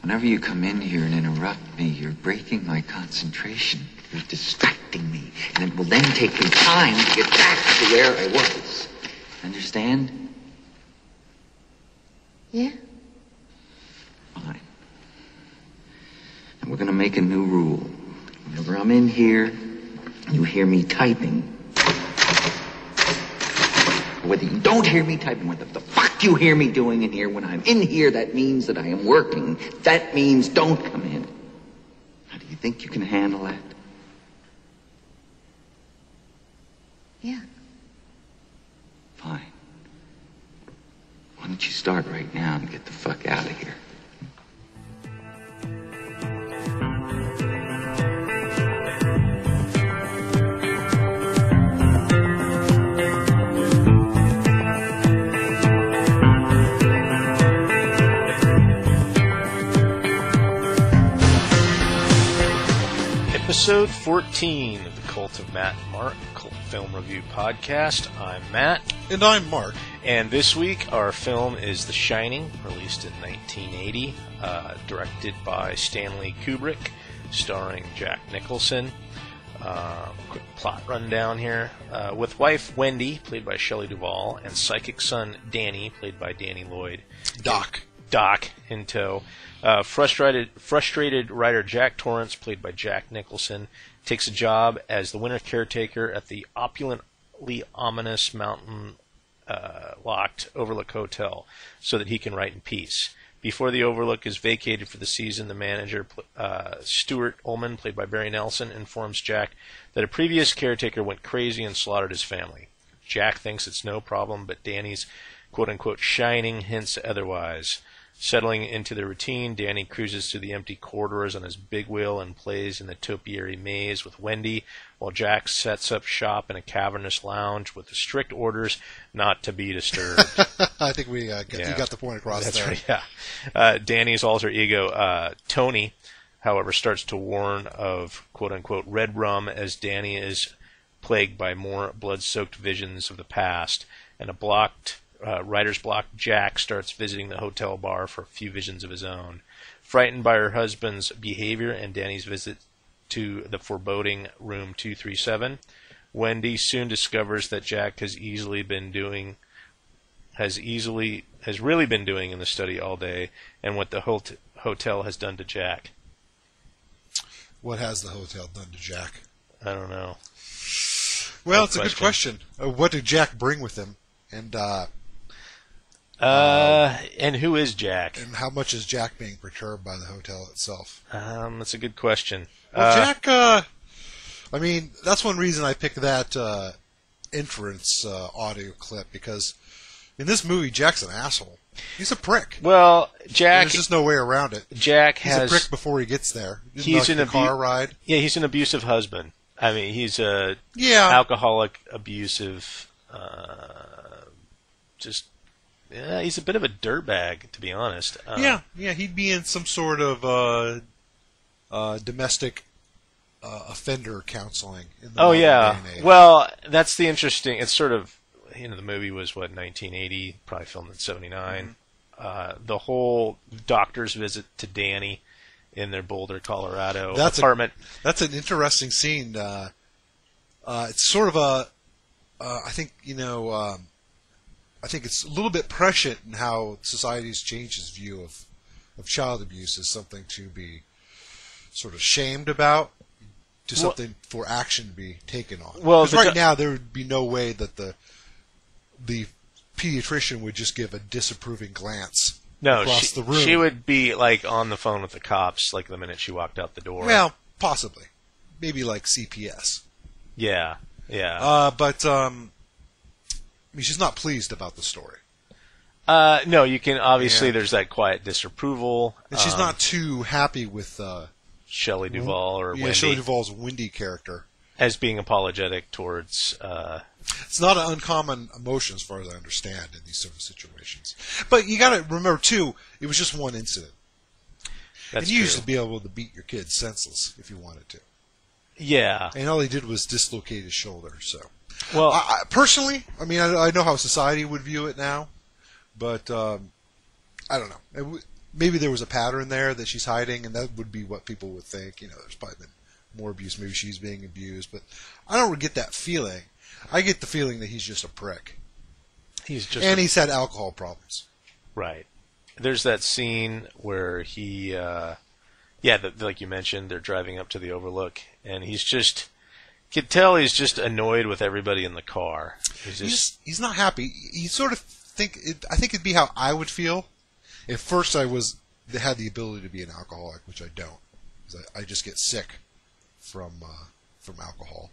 Whenever you come in here and interrupt me, you're breaking my concentration. You're distracting me. And it will then take me time to get back to where I was. Understand? Yeah. Fine. And we're gonna make a new rule. Whenever I'm in here, you hear me typing. Whether you don't hear me typing, what the fuck you hear me doing in here, when I'm in here, that means that I am working. That means don't come in. How do you think you can handle that? Yeah. Fine. Why don't you start right now and get the fuck out of here? Episode 14 of the Cult of Matt and Mark Cult Film Review Podcast. I'm Matt. And I'm Mark. And this week our film is The Shining, released in 1980, directed by Stanley Kubrick, starring Jack Nicholson. Quick plot rundown here. With wife Wendy, played by Shelley Duvall, and psychic son Danny, played by Danny Lloyd. Doc in tow. Frustrated writer Jack Torrance, played by Jack Nicholson, takes a job as the winter caretaker at the opulently ominous mountain-locked Overlook Hotel so that he can write in peace. Before the Overlook is vacated for the season, the manager, Stuart Ullman, played by Barry Nelson, informs Jack that a previous caretaker went crazy and slaughtered his family. Jack thinks it's no problem, but Danny's quote-unquote shining hints otherwise. Settling into the routine, Danny cruises through the empty corridors on his big wheel and plays in the topiary maze with Wendy, while Jack sets up shop in a cavernous lounge with the strict orders not to be disturbed. I think you got the point across. That's there. Right, yeah. Danny's alter ego, Tony, however, starts to warn of quote-unquote red rum as Danny is plagued by more blood-soaked visions of the past, and writer's block Jack starts visiting the hotel bar for a few visions of his own. Frightened by her husband's behavior and Danny's visit to the foreboding room 237, Wendy soon discovers that Jack has really been doing in the study all day, and what the hotel has done to Jack. What has the hotel done to Jack? I don't know. Well, it's a good question. What did Jack bring with him? And who is Jack? And how much is Jack being perturbed by the hotel itself? That's a good question. Well, Jack, I mean, that's one reason I picked that entrance audio clip, because in this movie, Jack's an asshole. He's a prick. Well, Jack... There's just no way around it. He's a prick before he gets there. He's in a car ride. Yeah, he's an abusive husband. I mean, he's a alcoholic, abusive, he's a bit of a dirtbag, to be honest. He'd be in some sort of domestic offender counseling. In the day and age. Well, that's the interesting. It's sort of, the movie was 1980, probably filmed in 79. Mm-hmm. The whole doctor's visit to Danny in their Boulder, Colorado apartment. That's an interesting scene. It's sort of I think it's a little bit prescient in how society's changed its view of child abuse as something to be sort of shamed about, to something for action to be taken on. Well, because right now there would be no way that the pediatrician would just give a disapproving glance across the room. She would be on the phone with the cops the minute she walked out the door. Well, possibly. Maybe like CPS. Yeah. But I mean, she's not pleased about the story. No, you can obviously. Yeah. There's that quiet disapproval, and she's not too happy with Shelley Duvall or Wendy. Shelley Duvall's Wendy character as being apologetic towards. It's not an uncommon emotion, as far as I understand, in these sort of situations. But you got to remember too, it was just one incident. That's and you true. used to be able to beat your kid senseless if you wanted to. Yeah. And all he did was dislocate his shoulder. So. Well, personally, I mean, I know how society would view it now, but I don't know. maybe there was a pattern there that she's hiding, and that would be what people would think. There's probably been more abuse. Maybe she's being abused, but I don't get that feeling. I get the feeling that he's just a prick. He's had alcohol problems. Right. There's that scene where he, like you mentioned, they're driving up to the Overlook, and he's just, you could tell he's just annoyed with everybody in the car. He's not happy. He sort of I think it'd be how I would feel if first I had the ability to be an alcoholic, which I don't. I just get sick from alcohol.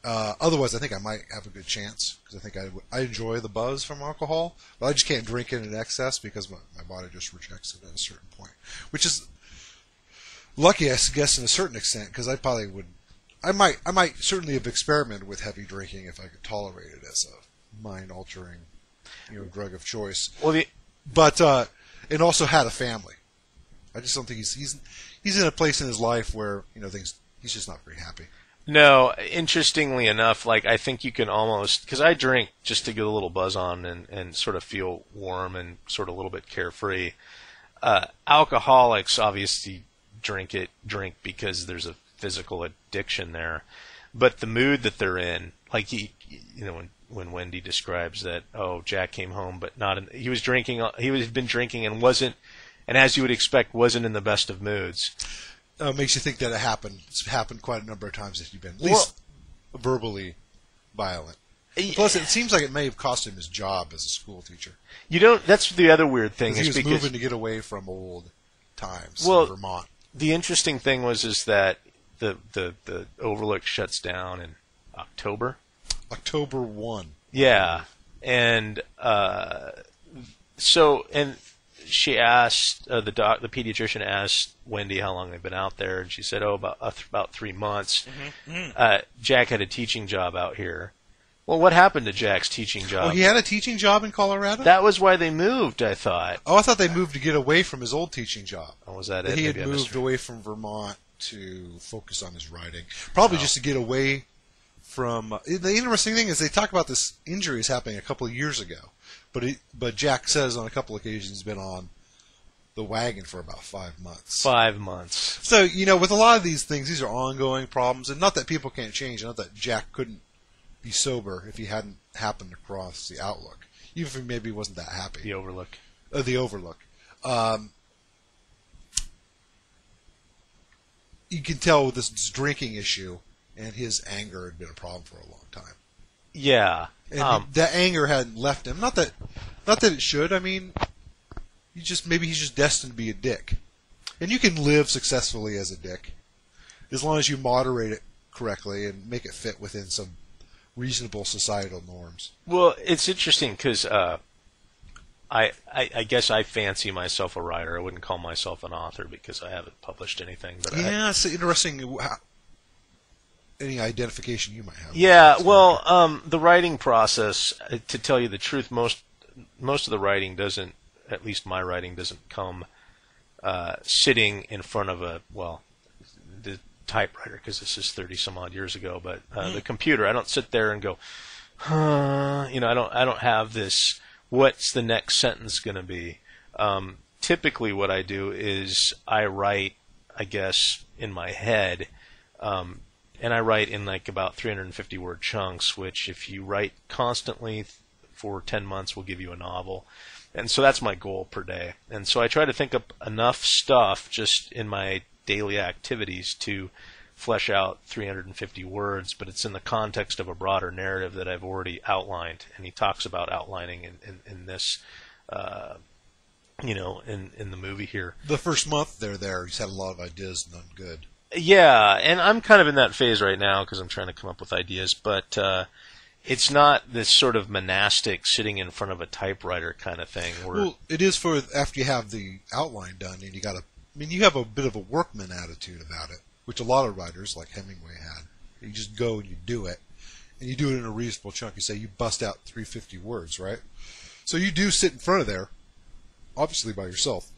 Otherwise, I think I might have a good chance because I think I enjoy the buzz from alcohol, but I just can't drink it in excess because my body just rejects it at a certain point, which is lucky, I guess, in a certain extent, because I might certainly have experimented with heavy drinking if I could tolerate it as a mind-altering, drug of choice. Well, and also had a family. I just don't think he's in a place in his life where he's just not very happy. No, interestingly enough, I think you can almost, because I drink just to get a little buzz on and sort of feel warm and sort of a little bit carefree. Alcoholics obviously drink because there's a physical addiction there, but the mood that they're in, when Wendy describes that, Jack came home, but he was drinking, he had been drinking and wasn't, and as you would expect, wasn't in the best of moods. Makes you think that it happened. It's happened quite a number of times that you've been at least verbally violent. Plus, it seems like it may have cost him his job as a school teacher. That's the other weird thing. He was moving to get away from old times in Vermont. The interesting thing was that the Overlook shuts down in October. October 1. Yeah, and she asked the pediatrician asked Wendy how long they've been out there, and she said, about 3 months. Mm-hmm. Jack had a teaching job out here. Well, what happened to Jack's teaching job? Oh, he had a teaching job in Colorado? That was why they moved, I thought. Oh, I thought they moved to get away from his old teaching job. Oh, was that it? He had moved away from Vermont to focus on his writing. Probably just to get away from... The interesting thing is they talk about this injury is happening a couple of years ago. But Jack says on a couple of occasions he's been on the wagon for about 5 months. 5 months. So, with a lot of these things, these are ongoing problems, and not that people can't change, not that Jack couldn't be sober if he hadn't happened across the Outlook, even if he maybe wasn't that happy. The Overlook. The Overlook. You can tell with this drinking issue and his anger had been a problem for a long time. Yeah. And that anger hadn't left him. Not that it should. I mean, maybe he's just destined to be a dick. And you can live successfully as a dick as long as you moderate it correctly and make it fit within some reasonable societal norms. Well, it's interesting because I guess I fancy myself a writer. I wouldn't call myself an author because I haven't published anything. But it's interesting. Any identification you might have. Yeah, well, the writing process, to tell you the truth, most of the writing doesn't, at least my writing doesn't come sitting in front of the typewriter, because this is 30 some odd years ago, but the computer. I don't sit there and go, I don't have this, what's the next sentence going to be? Typically what I do is I write, I guess, in my head, and I write in about 350 word chunks, which if you write constantly for 10 months will give you a novel. And so that's my goal per day. And so I try to think up enough stuff just in my daily activities to flesh out 350 words, but it's in the context of a broader narrative that I've already outlined. And he talks about outlining in this, in the movie here. The first month he's had a lot of ideas, none good. Yeah, and I'm kind of in that phase right now because I'm trying to come up with ideas, but it's not this sort of monastic sitting in front of a typewriter kind of thing. Well, it is for after you have the outline done, and you have a bit of a workman attitude about it, which a lot of writers, like Hemingway, had. You just go and you do it, and you do it in a reasonable chunk. You say you bust out 350 words, right? So you do sit in front of there, obviously by yourself.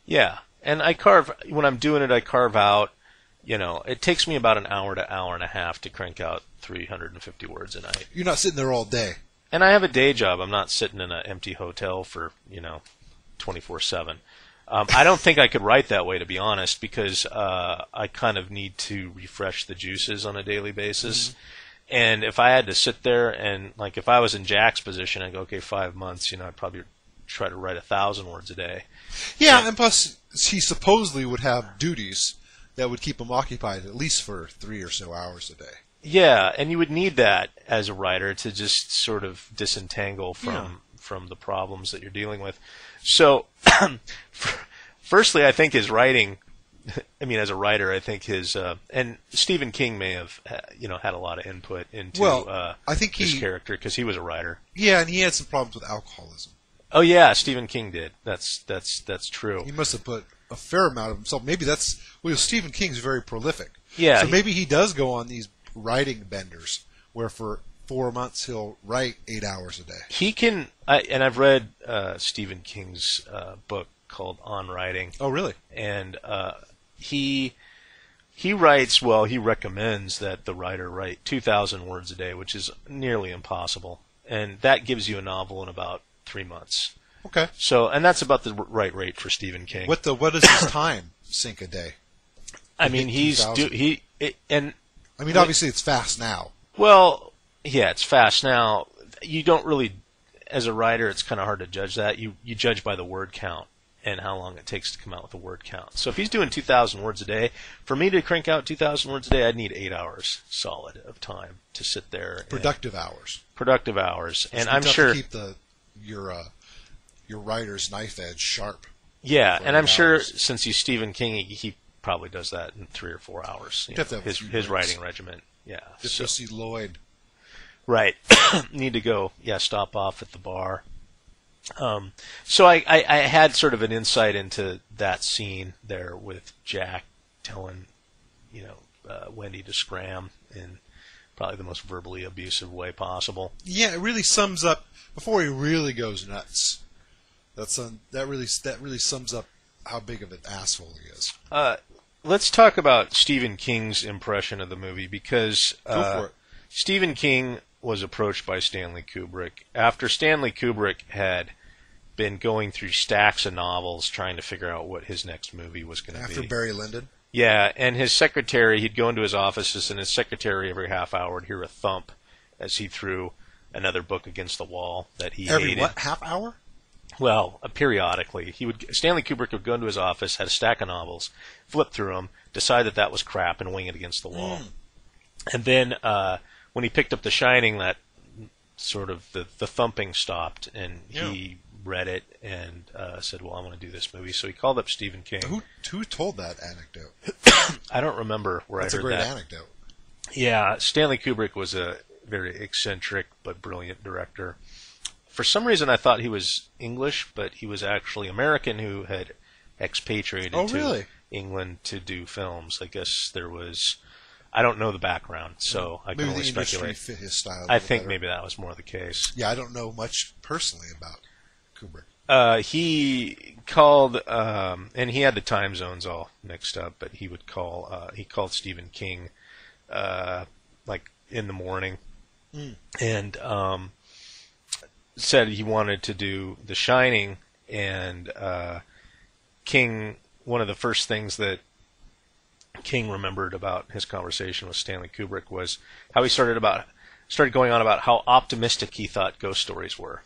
Yeah, and when I'm doing it, I carve out. It takes me about an hour to hour and a half to crank out 350 words a night. You're not sitting there all day. And I have a day job. I'm not sitting in an empty hotel for, 24/7. I don't think I could write that way, to be honest, because I kind of need to refresh the juices on a daily basis. Mm-hmm. And if I had to sit there and, like, if I was in Jack's position, I'd go, okay, 5 months, I'd probably try to write 1,000 words a day. Yeah, and plus he supposedly would have duties that would keep him occupied at least for 3 or so hours a day. Yeah, and you would need that as a writer to just sort of disentangle from the problems that you're dealing with. So, firstly, I think his writing, as a writer, I think his, and Stephen King may have, had a lot of input into I think his character, because he was a writer. Yeah, and he had some problems with alcoholism. Oh yeah, Stephen King did. That's true. He must have put a fair amount of himself. Maybe Stephen King's very prolific. Yeah. So maybe he does go on these writing benders where for 4 months he'll write 8 hours a day. He can, and I've read Stephen King's book called On Writing. Oh, really? And he writes, well, he recommends that the writer write 2,000 words a day, which is nearly impossible. And that gives you a novel in about 3 months. Okay. So, and that's about the right rate for Stephen King. What is his time sink a day? Obviously it's fast now. Well, yeah, it's fast now. You don't really, as a writer, it's kind of hard to judge that. You judge by the word count and how long it takes to come out with a word count. So if he's doing 2,000 words a day, for me to crank out 2,000 words a day, I'd need 8 hours solid of time to sit there. Productive hours. And I'm sure to keep your writer's knife edge sharp. Yeah, and I'm sure since he's Stephen King, he probably does that in 3 or 4 hours. His writing regimen. Yeah. Just go see Lloyd. Right. Need to go. Yeah, stop off at the bar. So I had sort of an insight into that scene there with Jack telling, Wendy to scram in probably the most verbally abusive way possible. Yeah, it really sums up before he really goes nuts. That really sums up how big of an asshole he is. Let's talk about Stephen King's impression of the movie, because Go for it. Stephen King was approached by Stanley Kubrick after Stanley Kubrick had been going through stacks of novels trying to figure out what his next movie was going to be. After Barry Lyndon? Yeah, and his secretary, he'd go into his offices, and his secretary every half hour would hear a thump as he threw another book against the wall that he hated. Every what, half hour? Well, periodically. Stanley Kubrick would go into his office, had a stack of novels, flip through them, decide that was crap, and wing it against the wall. And then when he picked up The Shining, that sort of the thumping stopped, and he read it and said, well, I want to do this movie. So he called up Stephen King. Who told that anecdote? I don't remember where I heard that. That's a great anecdote. Yeah, Stanley Kubrick was a very eccentric but brilliant director. For some reason, I thought he was English, but he was actually American who had expatriated to England to do films. I guess there was... I don't know the background, so I can only speculate. Fit his style I think maybe that was more the case. Yeah, I don't know much personally about Kubrick. He called, and he had the time zones all mixed up, but he called Stephen King, like in the morning, and said he wanted to do The Shining, and King, one of the first things that King remembered about his conversation with Stanley Kubrick was how he started going on about how optimistic he thought ghost stories were.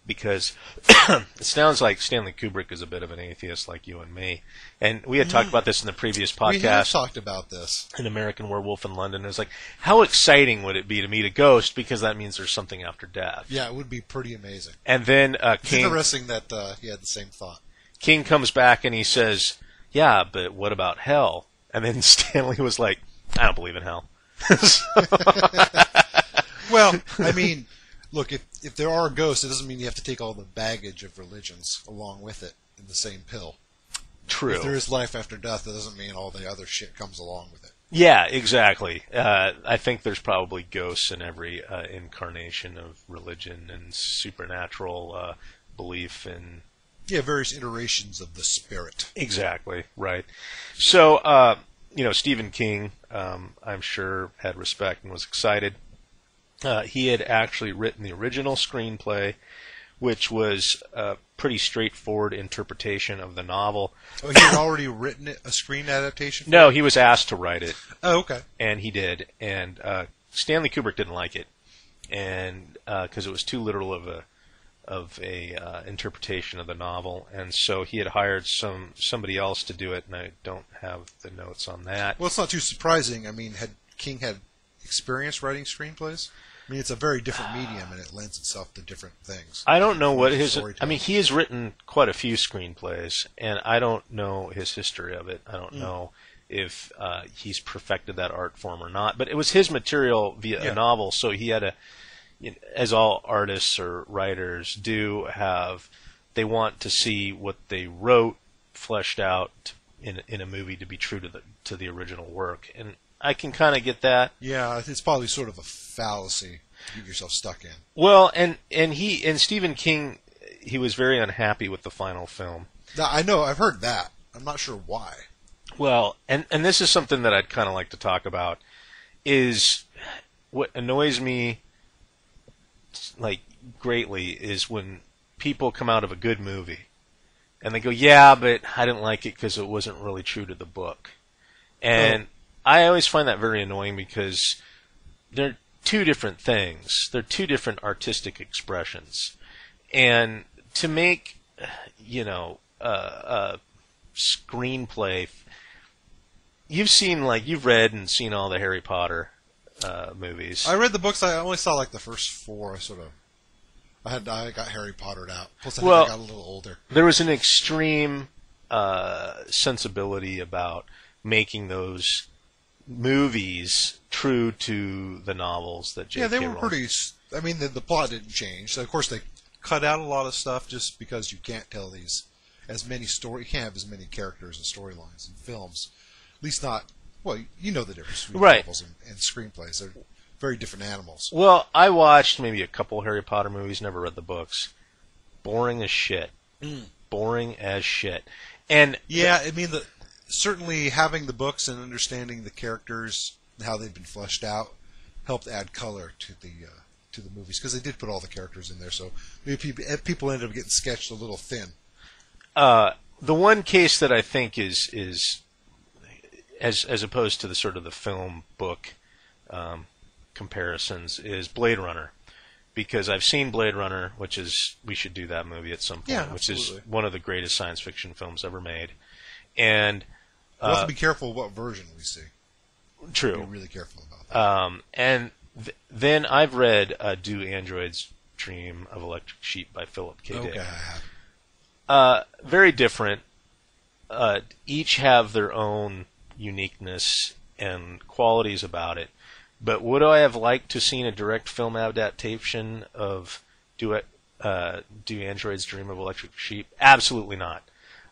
Because it sounds like Stanley Kubrick is a bit of an atheist like you and me. And we had talked about this in the previous podcast. We have talked about this. An American Werewolf in London. It was like, how exciting would it be to meet a ghost, because that means there's something after death. Yeah, it would be pretty amazing. And then it's interesting that he had the same thought. King comes back and he says, yeah, but what about hell? And then Stanley was like, I don't believe in hell. Well, I mean... Look, if there are ghosts, it doesn't mean you have to take all the baggage of religions along with it in the same pill. True. If there is life after death, that doesn't mean all the other shit comes along with it. Yeah, exactly. I think there's probably ghosts in every incarnation of religion and supernatural belief in... Yeah, various iterations of the spirit. Exactly, right. So, Stephen King, I'm sure, had respect and was excited. He had actually written the original screenplay, which was a pretty straightforward interpretation of the novel. Oh, he had already written a screen adaptation? No, he was asked to write it. Oh, okay. And he did. And Stanley Kubrick didn't like it, and because it was too literal of a interpretation of the novel, and so he had hired somebody else to do it, and I don't have the notes on that. Well, it's not too surprising. I mean, had King had experience writing screenplays? I mean, it's a very different medium, and it lends itself to different things. I don't know what his... I mean, he has written quite a few screenplays, and I don't know his history of it. I don't know if he's perfected that art form or not. But it was his material via a novel, so he had as all artists or writers do have, they want to see what they wrote fleshed out in a movie to be true to the original work. And I can kind of get that. Yeah, it's probably sort of a fallacy to get yourself stuck in. Well, and Stephen King, he was very unhappy with the final film. Now, I know, I've heard that. I'm not sure why. Well, and this is something that I'd kind of like to talk about, is what annoys me like greatly is when people come out of a good movie and they go, yeah, but I didn't like it because it wasn't really true to the book. And I always find that very annoying because they're two different things. They're two different artistic expressions. And to make, a screenplay, you've read and seen all the Harry Potter movies. I read the books. I only saw like the first 4. I got Harry Pottered out. Plus, I think I got a little older. There was an extreme sensibility about making those movies true to the novels that J.K. Yeah, they were wrote. pretty. I mean, the plot didn't change. So of course, they cut out a lot of stuff just because you can't tell as many stories. You can't have as many characters and storylines in films. At least not. Well, you know the difference between novels and screenplays. They're very different animals. Well, I watched maybe a couple Harry Potter movies, never read the books. Boring as shit. Boring as shit. And yeah, I mean, certainly having the books and understanding the characters and how they've been fleshed out helped add color to the movies, because they did put all the characters in there. So maybe people ended up getting sketched a little thin. The one case that I think is as opposed to the sort of the film book comparisons is Blade Runner, because I've seen Blade Runner, which is, we should do that movie at some point, which is one of the greatest science fiction films ever made. And we'll have to be careful what version we see. True. Be really careful about that. And then I've read Do Androids Dream of Electric Sheep by Philip K. Dick. Okay, I have. Very different. Each have their own uniqueness and qualities about it. But would I have liked to seen a direct film adaptation of Do Androids Dream of Electric Sheep? Absolutely not.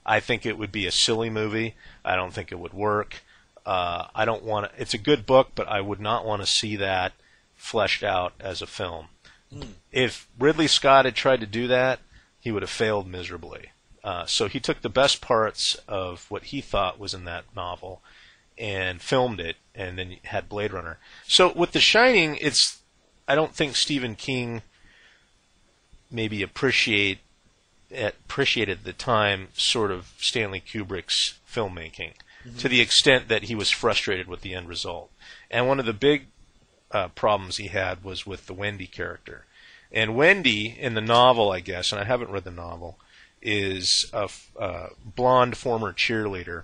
I think it would be a silly movie. I don't think it would work. I don't want to. It's a good book, but I would not want to see that fleshed out as a film. If Ridley Scott had tried to do that, he would have failed miserably. So he took the best parts of what he thought was in that novel and filmed it, and then had Blade Runner. So with The Shining, I don't think Stephen King maybe appreciated at the time sort of Stanley Kubrick's filmmaking, to the extent that he was frustrated with the end result. And one of the big problems he had was with the Wendy character. And Wendy, in the novel, I guess, and I haven't read the novel, is a blonde former cheerleader.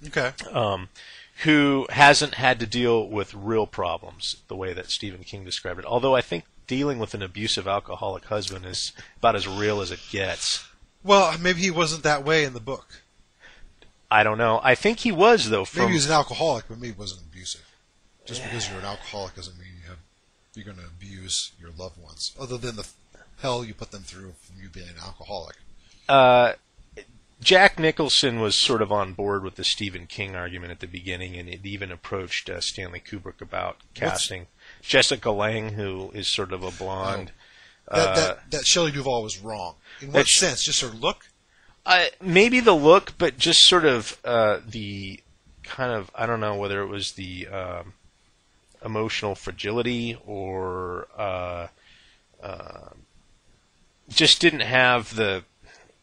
Okay. Who hasn't had to deal with real problems the way that Stephen King described it. Although I think dealing with an abusive alcoholic husband is about as real as it gets. Well, maybe he wasn't that way in the book. I don't know. I think he was, though. Maybe he was an alcoholic, but maybe he wasn't abusive. Just because you're an alcoholic doesn't mean you're going to abuse your loved ones, other than the hell you put them through from you being an alcoholic. Jack Nicholson was sort of on board with the Stephen King argument at the beginning, and it even approached Stanley Kubrick about casting Jessica Lange, who is sort of a blonde. That Shelley Duvall was wrong. In what sense? Just her look? Maybe the look, but just sort of the kind of, I don't know whether it was the emotional fragility or just didn't have the.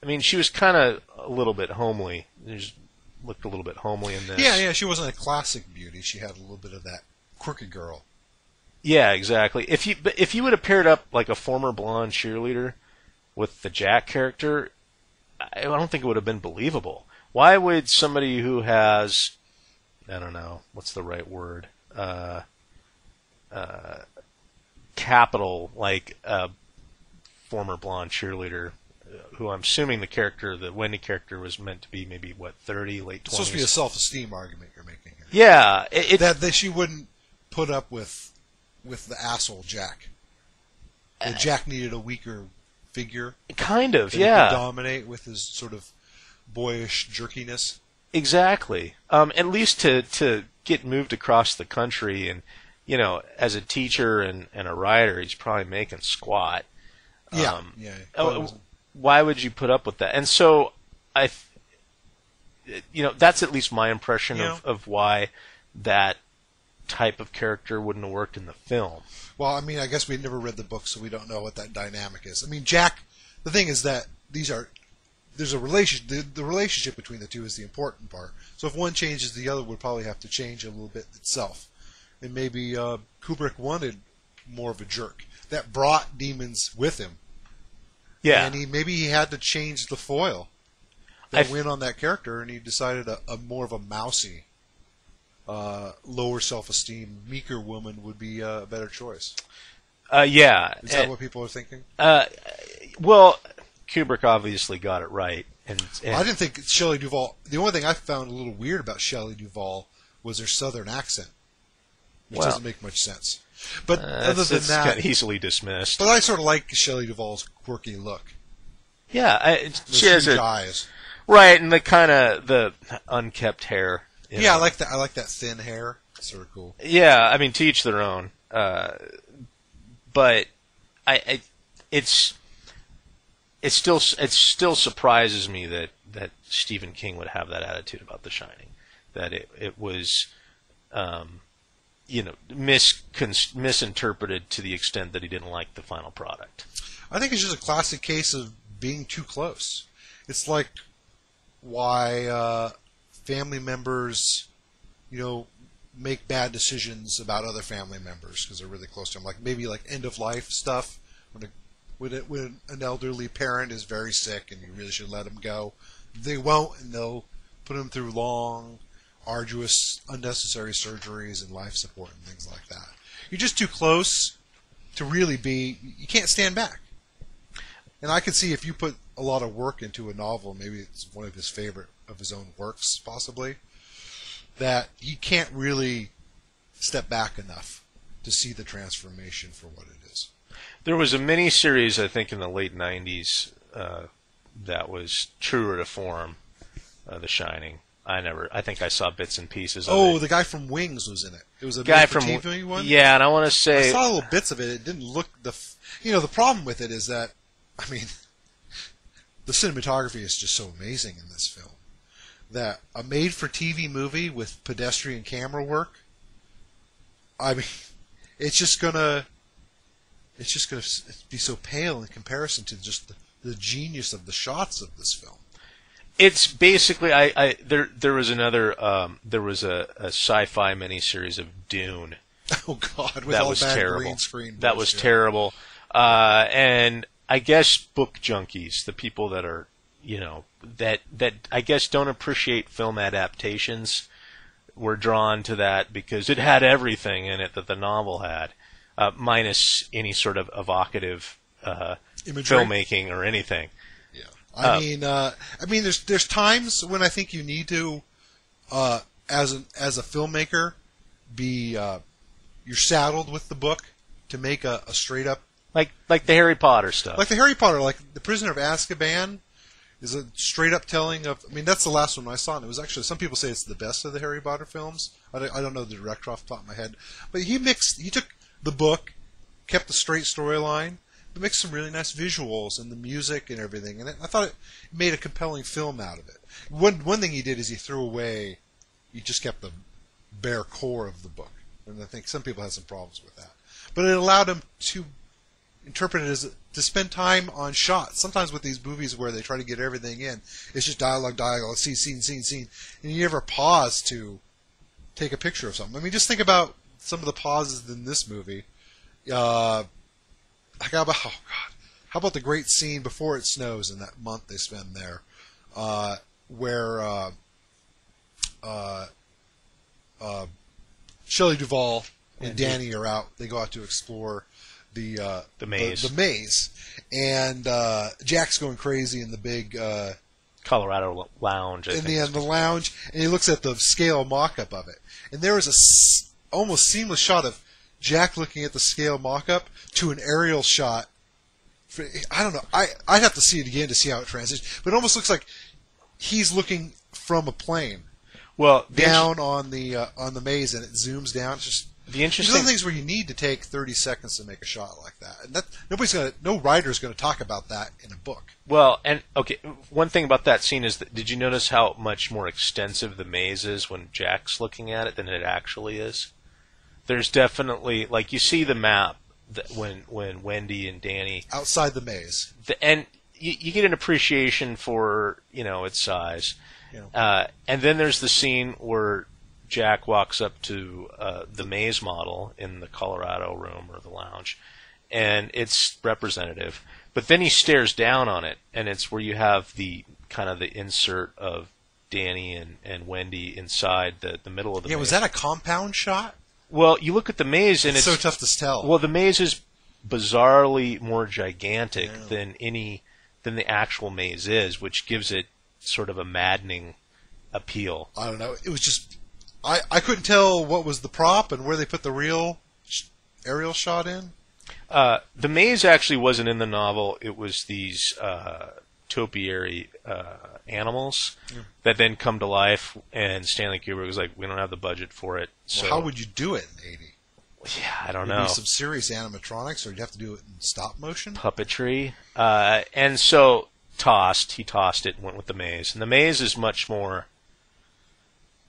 I mean, she was kind of a little bit homely. She just looked a little bit homely in this. Yeah, she wasn't a classic beauty. She had a little bit of that quirky girl. Yeah, exactly. If you would have paired up like a former blonde cheerleader with the Jack character, I don't think it would have been believable. Why would somebody who has, I don't know, what's the right word, capital, like a former blonde cheerleader, who I'm assuming the Wendy character was meant to be maybe, 30, late 20s? It's supposed to be a self-esteem argument you're making here. Yeah. That she wouldn't put up with the asshole Jack. That Jack needed a weaker figure. Kind of, that yeah. He could dominate with his sort of boyish jerkiness. Exactly. At least to get moved across the country, and as a teacher and a writer, he's probably making squat. Yeah. Why would you put up with that? And so that's at least my impression of why that type of character wouldn't have worked in the film. Well, I mean, I guess we never read the book, so we don't know what that dynamic is. I mean, Jack. The thing is that there's a relation. The relationship between the two is the important part. So if one changes, the other would probably have to change a little bit itself. And maybe Kubrick wanted more of a jerk that brought demons with him. Yeah. And maybe he had to change the foil that went on that character, and he decided a more of a mousy, lower self-esteem, meeker woman would be a better choice. Yeah. Is that what people are thinking? Well, Kubrick obviously got it right. And I didn't think Shelley Duvall. The only thing I found a little weird about Shelley Duvall was her southern accent, which doesn't make much sense. But other than that, kind of easily dismissed. But I sort of like Shelley Duvall's quirky look. Yeah, she has eyes, right, and the kind of the unkept hair. Yeah, I like that. I like that thin hair. It's sort of cool. Yeah, I mean, to each their own. But it still surprises me that Stephen King would have that attitude about The Shining, that it was misinterpreted to the extent that he didn't like the final product. I think it's just a classic case of being too close. It's like why family members, make bad decisions about other family members because they're really close to them. Like maybe like end of life stuff when an elderly parent is very sick and you really should let them go. They won't, and they'll put them through long, arduous, unnecessary surgeries and life support and things like that. You're just too close to really be. You can't stand back. And I can see if you put a lot of work into a novel, maybe it's one of his favorite of his own works, possibly, that he can't really step back enough to see the transformation for what it is. There was a mini-series, I think, in the late 90s that was truer to form, The Shining. I think I saw bits and pieces of it. Oh, the guy from Wings was in it. It was a guy from TV one? Yeah, and I want to say... I saw little bits of it. It didn't look... the problem with it is that, I mean, the cinematography is just so amazing in this film. That a made-for-TV movie with pedestrian camera work, I mean, it's just gonna be so pale in comparison to just the genius of the shots of this film. It's basically there was a sci-fi miniseries of Dune. Oh God, with all bad green screen. That was terrible. And I guess book junkies, the people that are that I guess don't appreciate film adaptations, were drawn to that because it had everything in it that the novel had, minus any sort of evocative filmmaking or anything. Yeah, I mean, there's times when I think you need to, as a filmmaker, be you're saddled with the book to make a straight up like the Harry Potter stuff, like The Prisoner of Azkaban. Is a straight up telling of. I mean, that's the last one I saw, and it was actually. Some people say it's the best of the Harry Potter films. I don't know the director off the top of my head, but he took the book, kept the straight storyline, but mixed some really nice visuals and the music and everything, and I thought it made a compelling film out of it. One thing he did is he just kept the bare core of the book, and I think some people had some problems with that, but it allowed him to interpret it as to spend time on shots. Sometimes with these movies where they try to get everything in, it's just dialogue, scene, and you never pause to take a picture of something. I mean, just think about some of the pauses in this movie. How about the great scene before it snows in that month they spend there, where Shelley Duvall and Danny are out. They go out to explore the maze. The maze, and Jack's going crazy in the big Colorado lounge. In the lounge, and he looks at the scale mock-up of it, and there is a almost seamless shot of Jack looking at the scale mock-up to an aerial shot. I don't know. I'd have to see it again to see how it transitions, but it almost looks like he's looking from a plane. Well, down on the maze, and it zooms down. It's just these are the things where you need to take 30 seconds to make a shot like that, and no writer's going to talk about that in a book. Well, and okay, one thing about that scene is that did you notice how much more extensive the maze is when Jack's looking at it than it actually is? There's definitely, like, you see the map that when Wendy and Danny outside the maze, and you get an appreciation for its size. Yeah. And then there's the scene where Jack walks up to the maze model in the Colorado room or the lounge, and it's representative. But then he stares down on it, and it's where you have the kind of the insert of Danny and Wendy inside the middle of the maze. Yeah, was that a compound shot? Well, you look at the maze, and it's so tough to tell. Well, the maze is bizarrely more gigantic than the actual maze is, which gives it sort of a maddening appeal. I don't know. It was just I couldn't tell what was the prop and where they put the real aerial shot in. The maze actually wasn't in the novel. It was these topiary animals that then come to life, and Stanley Kubrick was like, we don't have the budget for it. So how would you do it in 80? Yeah, I don't Maybe know. Some serious animatronics, or you'd have to do it in stop motion? Puppetry. And so he tossed it and went with the maze. And the maze is much more,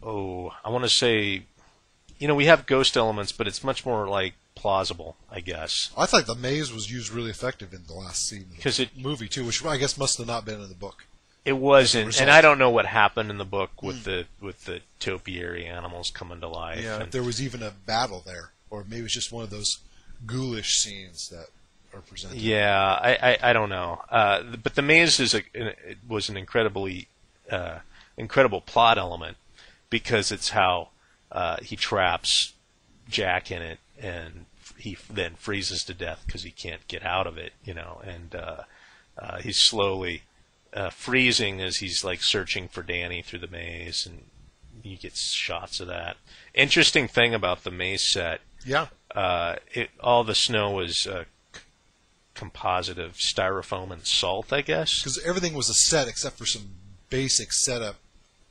I want to say, we have ghost elements, but it's much more like plausible, I guess. I thought the maze was used really effective in the last scene of the movie too, which I guess must have not been in the book. It wasn't, and I don't know what happened in the book with the topiary animals coming to life. Yeah, if there was even a battle there, or maybe it's just one of those ghoulish scenes that are presented. Yeah, I don't know. But the maze was an incredibly incredible plot element because it's how he traps Jack in it, and he then freezes to death because he can't get out of it, and he's slowly freezing as he's like searching for Danny through the maze, and you get shots of that. Interesting thing about the maze set, all the snow was composite of styrofoam and salt, I guess. Because everything was a set except for some basic setup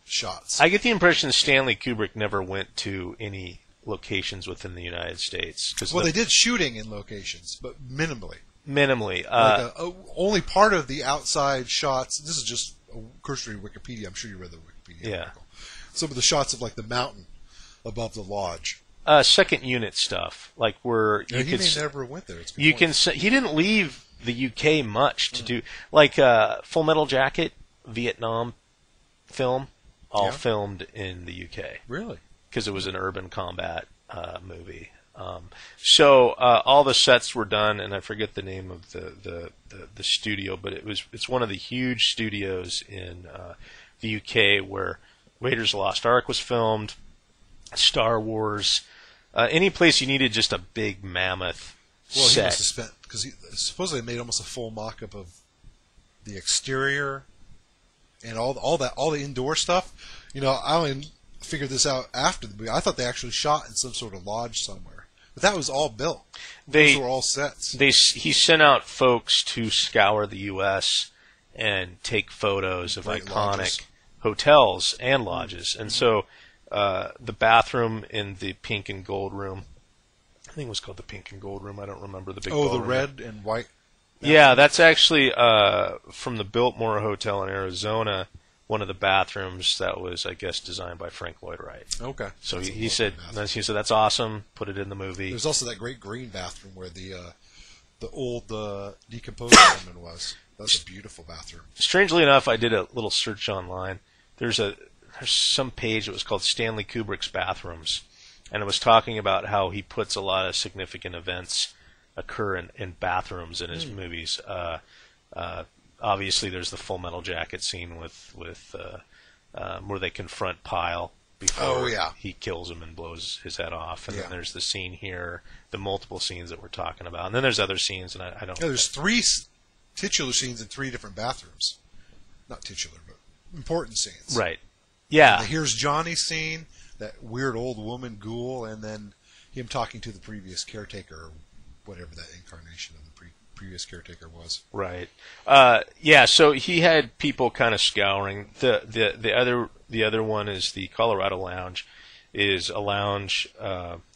shots. I get the impression Stanley Kubrick never went to any locations within the United States. Well, they did shooting in locations, but minimally. Minimally. Only part of the outside shots, this is just a cursory Wikipedia, I'm sure you read the Wikipedia article. Some of the shots of like the mountain above the lodge. Second unit stuff, like where he may never went there. He didn't leave the UK much to do, like Full Metal Jacket, Vietnam film, all filmed in the UK. Really? Because it was an urban combat movie. So all the sets were done, and I forget the name of the studio, but it's one of the huge studios in the UK where Raiders of the Lost Ark was filmed, Star Wars, any place you needed just a big mammoth set. He must have spent, because he supposedly made almost a full mock-up of the exterior and all the indoor stuff. I only figured this out after the movie. I thought they actually shot in some sort of lodge somewhere, but that was all built. Those were all sets. He sent out folks to scour the U.S. and take photos of iconic lodges, hotels and lodges, and so the bathroom in the pink and gold room, I think it was called the pink and gold room. I don't remember the big. Oh, the red and white. Bathroom. Yeah, that's actually from the Biltmore Hotel in Arizona. One of the bathrooms that was, I guess, designed by Frank Lloyd Wright. Okay. So he said that's awesome. Put it in the movie. There's also that great green bathroom where the the old decomposed woman was. That's a beautiful bathroom. Strangely enough, I did a little search online. There's some page that was called Stanley Kubrick's Bathrooms, and it was talking about how he puts a lot of significant events occur in bathrooms in his movies. Obviously, there's the Full Metal Jacket scene with where they confront Pyle before he kills him and blows his head off, and then there's the scene here, the multiple scenes that we're talking about, and then there's other scenes, and I don't. Yeah, there's 3 titular scenes in 3 different bathrooms. Not titular, but important scenes. Right. Yeah. The Here's Johnny scene, that weird old woman ghoul, and then him talking to the previous caretaker, or whatever that incarnation of the previous caretaker was. Right. So he had people kind of scouring. The other one is the Colorado Lounge. Is a lounge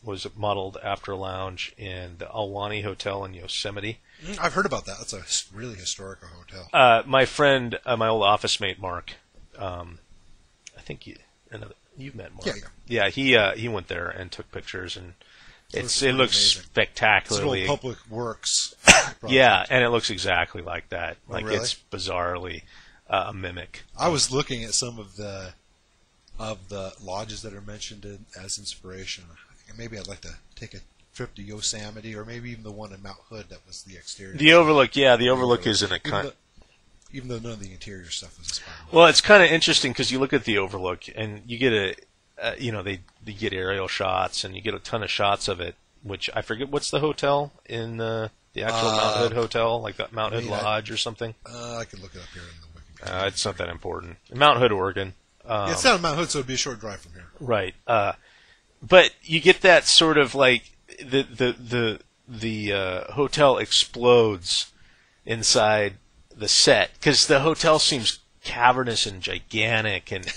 was modeled after a lounge in the Alwani Hotel in Yosemite. I've heard about that. That's a really historical hotel. My friend, my old office mate Mark, I think you've met Mark. Yeah. He went there and took pictures, and it looks amazing. Spectacularly. It's an old public works. Yeah, and it looks exactly like that. Oh, like really? It's bizarrely a mimic. I was looking at some of the lodges that are mentioned as inspiration. I think maybe I'd like to take a trip to Yosemite, or maybe even the one in Mount Hood that was the exterior. The Overlook, the Overlook is in a kind. Even though none of the interior stuff was inspired. Well, it's kind of interesting because you look at the Overlook and you get they get aerial shots and you get a ton of shots of it. Which I forget what's the hotel in the actual Mount Hood hotel, like the Mount Hood Lodge or something. I can look it up here in the Wikipedia. It's not that important. Mount Hood, Oregon. It's not in Mount Hood, so it'd be a short drive from here. Right. But you get that sort of like the hotel explodes inside the set because the hotel seems cavernous and gigantic, and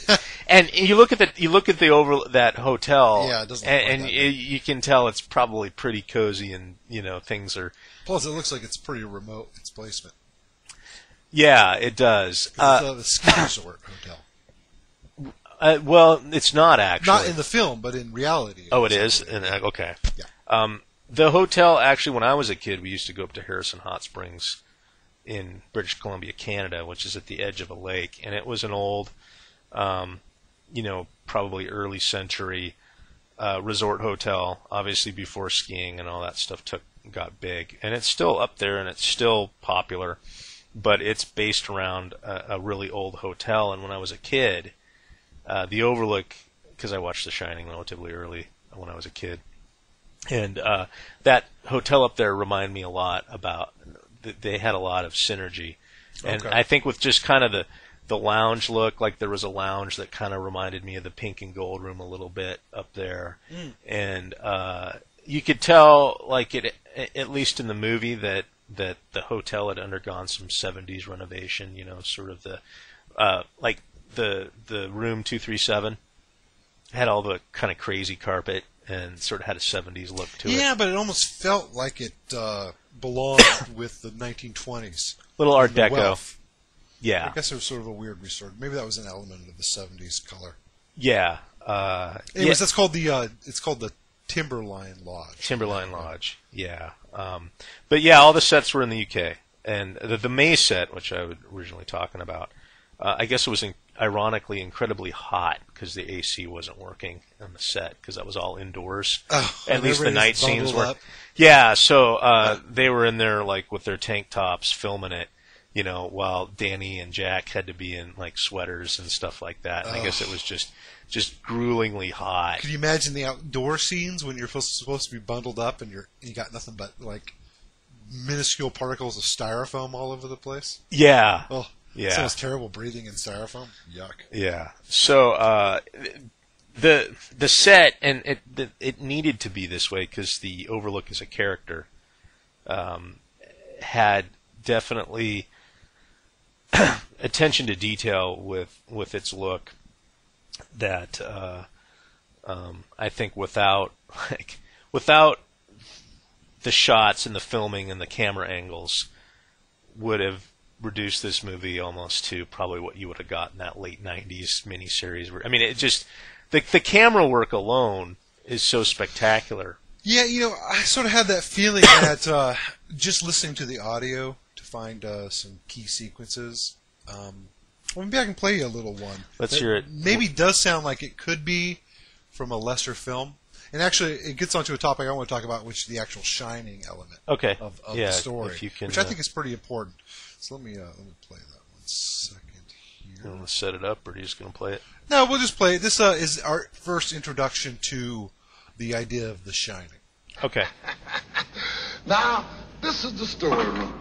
and you look at that hotel, yeah, it doesn't and you can tell it's probably pretty cozy, and things are. Plus, it looks like it's pretty remote. Its placement. Yeah, it does. It's a ski resort hotel. Well, it's not actually. Not in the film, but in reality. It is? Okay. Yeah. The hotel, actually, when I was a kid, we used to go up to Harrison Hot Springs in British Columbia, Canada, which is at the edge of a lake. And it was an old, probably early century resort hotel, obviously before skiing and all that stuff got big. And it's still up there, and it's still popular. But it's based around a really old hotel. And when I was a kid... the Overlook, because I watched The Shining relatively early when I was a kid, and that hotel up there reminded me a lot about. They had a lot of synergy, and I think with just kind of the lounge look, like there was a lounge that kind of reminded me of the Pink and Gold Room a little bit up there, and you could tell, like at least in the movie, that the hotel had undergone some '70s renovation. Sort of the like. The room 237 had all the kind of crazy carpet and sort of had a 70s look to it. Yeah, but it almost felt like it belonged with the 1920s. Little Art Deco. Wealth. Yeah. I guess it was sort of a weird restore. Maybe that was an element of the 70s color. Yeah. Anyways, that's called it's called the Timberline Lodge. Timberline Lodge. Yeah. But yeah, all the sets were in the UK, and the May set, which I was originally talking about, I guess it was ironically incredibly hot because the AC wasn't working on the set because that was all indoors. At least the night scenes were. Yeah, so they were in there like with their tank tops filming it, while Danny and Jack had to be in like sweaters and stuff like that. And I guess it was just gruelingly hot. Could you imagine the outdoor scenes when you're supposed to be bundled up and you got nothing but like minuscule particles of styrofoam all over the place? Yeah. Oh. Yeah. Sounds terrible breathing in styrofoam. Yuck. Yeah. So the set, and it needed to be this way because the Overlook as a character had definitely attention to detail with its look that I think without the shots and the filming and the camera angles would have reduced this movie almost to probably what you would have got in that late 90s miniseries. I mean, it just the camera work alone is so spectacular Yeah, I sort of had that feeling that just listening to the audio to find some key sequences. Well, maybe I can play you a little one. Let's hear it. Maybe does sound like it could be from a lesser film. And actually, it gets onto a topic I want to talk about, which is the actual shining element of the story, if you can, which I think is pretty important. So let me play that 1 second here. You want to set it up, or are you just going to play it? No, we'll just play it. This is our first introduction to the idea of the shining. Okay. Now, this is the storeroom.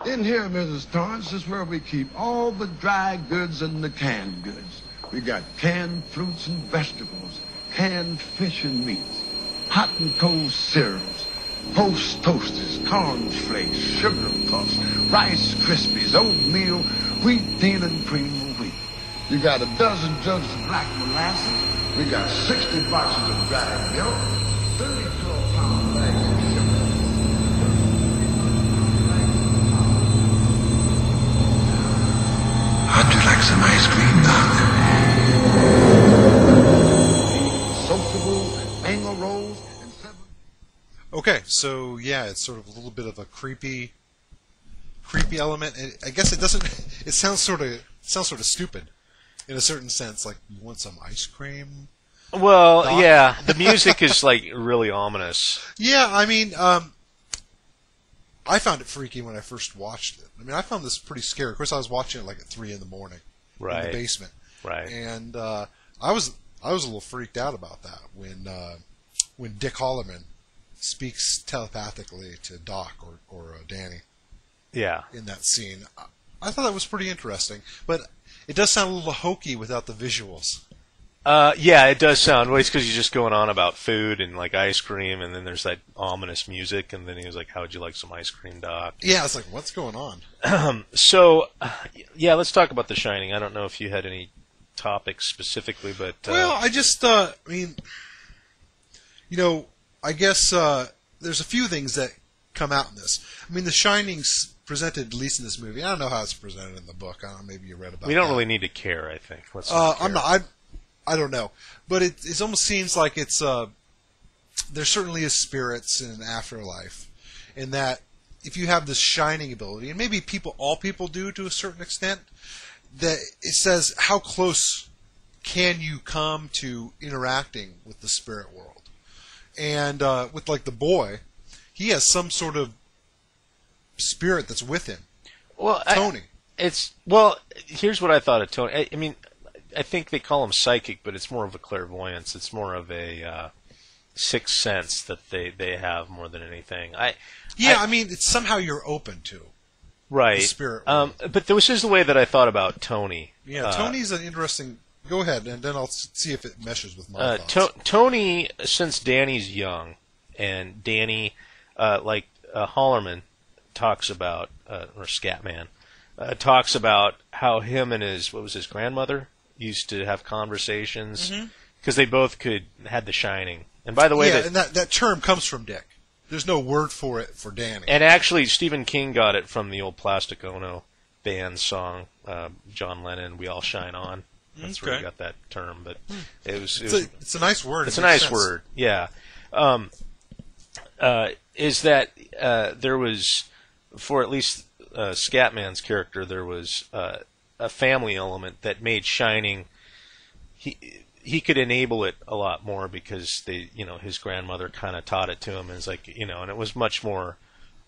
In here, Mrs. Torrance, is where we keep all the dry goods and the canned goods. We got canned fruits and vegetables, canned fish and meats, hot and cold cereals, Post Toasters, corn flakes, sugar puffs, Rice Krispies, oatmeal, wheat, thin, and cream of wheat. You got a dozen jugs of black molasses. We got 60 boxes of dried milk, 30 12-pound bags of sugar. How'd you like some ice cream, Doc? Sociable, mango rolls, and 7... Okay, so yeah, it's sort of a little bit of a creepy element. I guess it doesn't. It sounds sort of stupid, in a certain sense. Like, you want some ice cream? Well, Doc? yeah, the music is like really ominous. Yeah, I mean, I found it freaky when I first watched it. I mean, I found this pretty scary. Of course, I was watching it like at 3 in the morning in the basement, Right. and I was a little freaked out about that when Dick Holloman speaks telepathically to Doc or Danny. Yeah. In that scene, I thought that was pretty interesting, but it does sound a little hokey without the visuals. Yeah, it does sound. Well, it's because he's just going on about food and like ice cream, and then there's that ominous music, and then he was like, "How would you like some ice cream, Doc?" Yeah, it's like, what's going on? So, yeah, let's talk about The Shining. I don't know if you had any topics specifically, but well, I just, I mean, I guess there's a few things that come out in this. I mean, The Shining's presented, at least in this movie. I don't know how it's presented in the book. I don't know. Maybe you read about it. we don't really need to care. I think. Let's not care. I'm not. I don't know, but it almost seems like it's there certainly is spirits in an afterlife, in that if you have this shining ability, and maybe all people do to a certain extent, that it says how close can you come to interacting with the spirit world, and with like the boy, he has some sort of spirit that's with him. Well, Tony. Here's what I thought of Tony. I mean, I think they call him psychic, but it's more of a clairvoyance. It's more of a sixth sense that they have more than anything. I mean, it's somehow you're open to. Right. The spirit world. But this is the way that I thought about Tony. Yeah, Tony's an interesting... Go ahead, and then I'll see if it meshes with my thoughts. Tony, since Danny's young, and Danny, Hollerman talks about, or Scatman, talks about how him and his grandmother used to have conversations, because they both had the shining. And by the way, that term comes from Dick. There's no word for it for Danny. And actually, Stephen King got it from the old Plastic Ono band song, John Lennon, "We All Shine On." That's where he got that term. But it's a nice word. It's a nice word. Yeah. Is that there was, for at least Scatman's character, there was a family element that made shining. He could enable it a lot more because his grandmother kind of taught it to him. And it's like, and it was much more,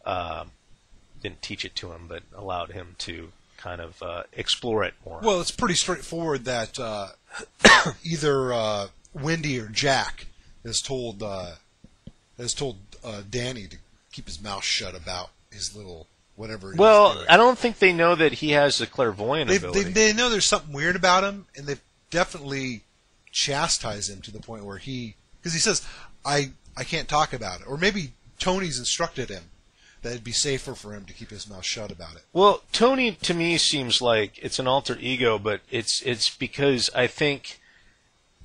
didn't teach it to him, but allowed him to kind of explore it more. Well, it's pretty straightforward that either Wendy or Jack has told Danny to keep his mouth shut about his little whatever. Well, I don't think they know that he has the clairvoyant ability. They know there's something weird about him, and they've definitely chastised him to the point where because he says, I can't talk about it. Or maybe Tony's instructed him that it'd be safer for him to keep his mouth shut about it. Well, Tony to me seems like it's an alter ego, but it's because I think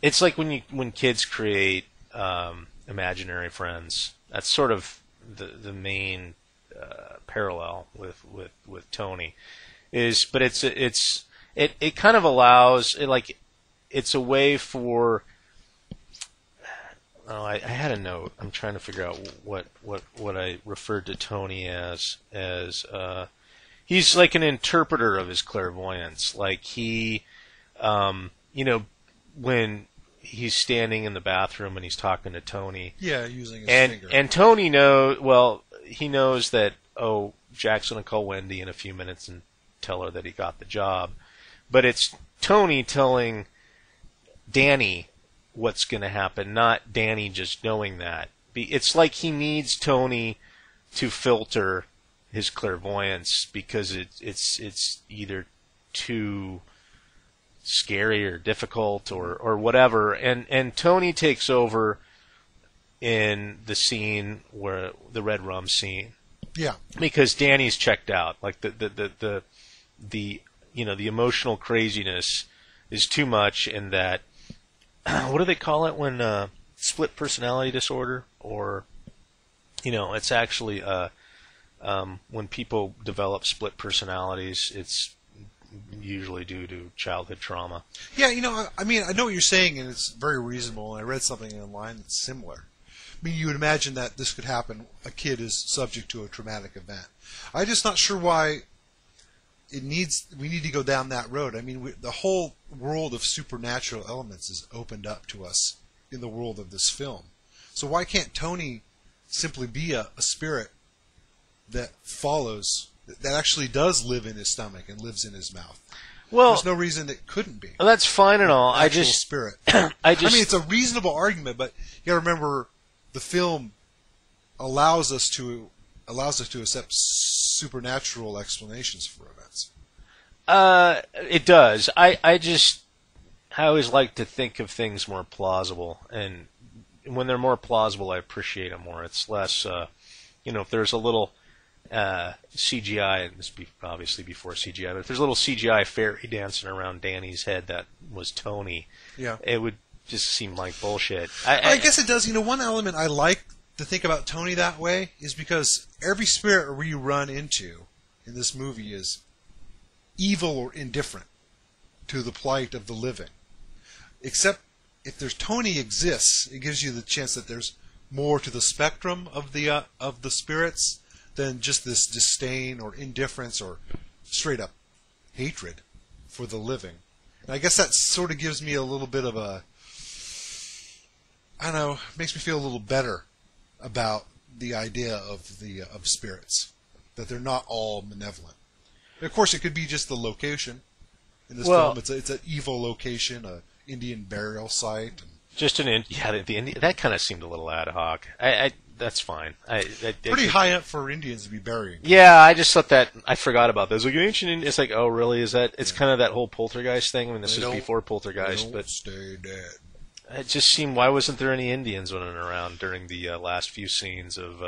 it's like when kids create imaginary friends. That's sort of the main parallel with Tony but it kind of allows it's a way for I had a note. I'm trying to figure out what I referred to Tony as he's like an interpreter of his clairvoyance. Like he, when he's standing in the bathroom and he's talking to Tony. Yeah, using his finger. And Tony he knows that, Jack's going to call Wendy in a few minutes and tell her that he got the job. But it's Tony telling Danny what's going to happen, not Danny just knowing that. It's like he needs Tony to filter his clairvoyance because it's either too scary or difficult or whatever. And Tony takes over in the scene where the red rum scene. Yeah. Because Danny's checked out. Like the emotional craziness is too much in that what do they call it when split personality disorder, or it's actually when people develop split personalities, it's usually due to childhood trauma. Yeah, I know what you're saying, and it's very reasonable. And I read something online that's similar. I mean, you would imagine that this could happen. A kid is subject to a traumatic event. I'm just not sure why we need to go down that road. I mean, the whole world of supernatural elements is opened up to us in the world of this film. So why can't Tony simply be a spirit that follows, that actually does live in his stomach and lives in his mouth? Well, there's no reason it couldn't be. Well, that's fine and all. Spirit. I mean, it's a reasonable argument, but you got to remember the film allows us to accept supernatural explanations for events. It does. I always like to think of things more plausible, and when they're more plausible, I appreciate them more. It's less, if there's a little CGI, and this obviously before CGI, but if there's a little CGI fairy dancing around Danny's head that was Tony, yeah, it would just seem like bullshit. I guess it does. One element I like to think about Tony that way is because every spirit we run into in this movie is evil or indifferent to the plight of the living. Except if there's Tony exists, it gives you the chance that there's more to the spectrum of the spirits than just this disdain or indifference or straight up hatred for the living. And I guess that sort of gives me a little bit of makes me feel a little better about the idea of spirits, that they're not all malevolent. And of course, it could be just the location. In this film, it's an evil location, a Indian burial site. Just the Indian. That kind of seemed a little ad hoc. That's fine. Pretty high up for Indians to be burying. Yeah, I just thought that. I forgot about those. Like ancient Indian. It's like, oh, really? Is that? It's kind of that whole poltergeist thing. I mean, this is before poltergeist, but stay dead. It just seemed. Why wasn't there any Indians running around during the last few scenes of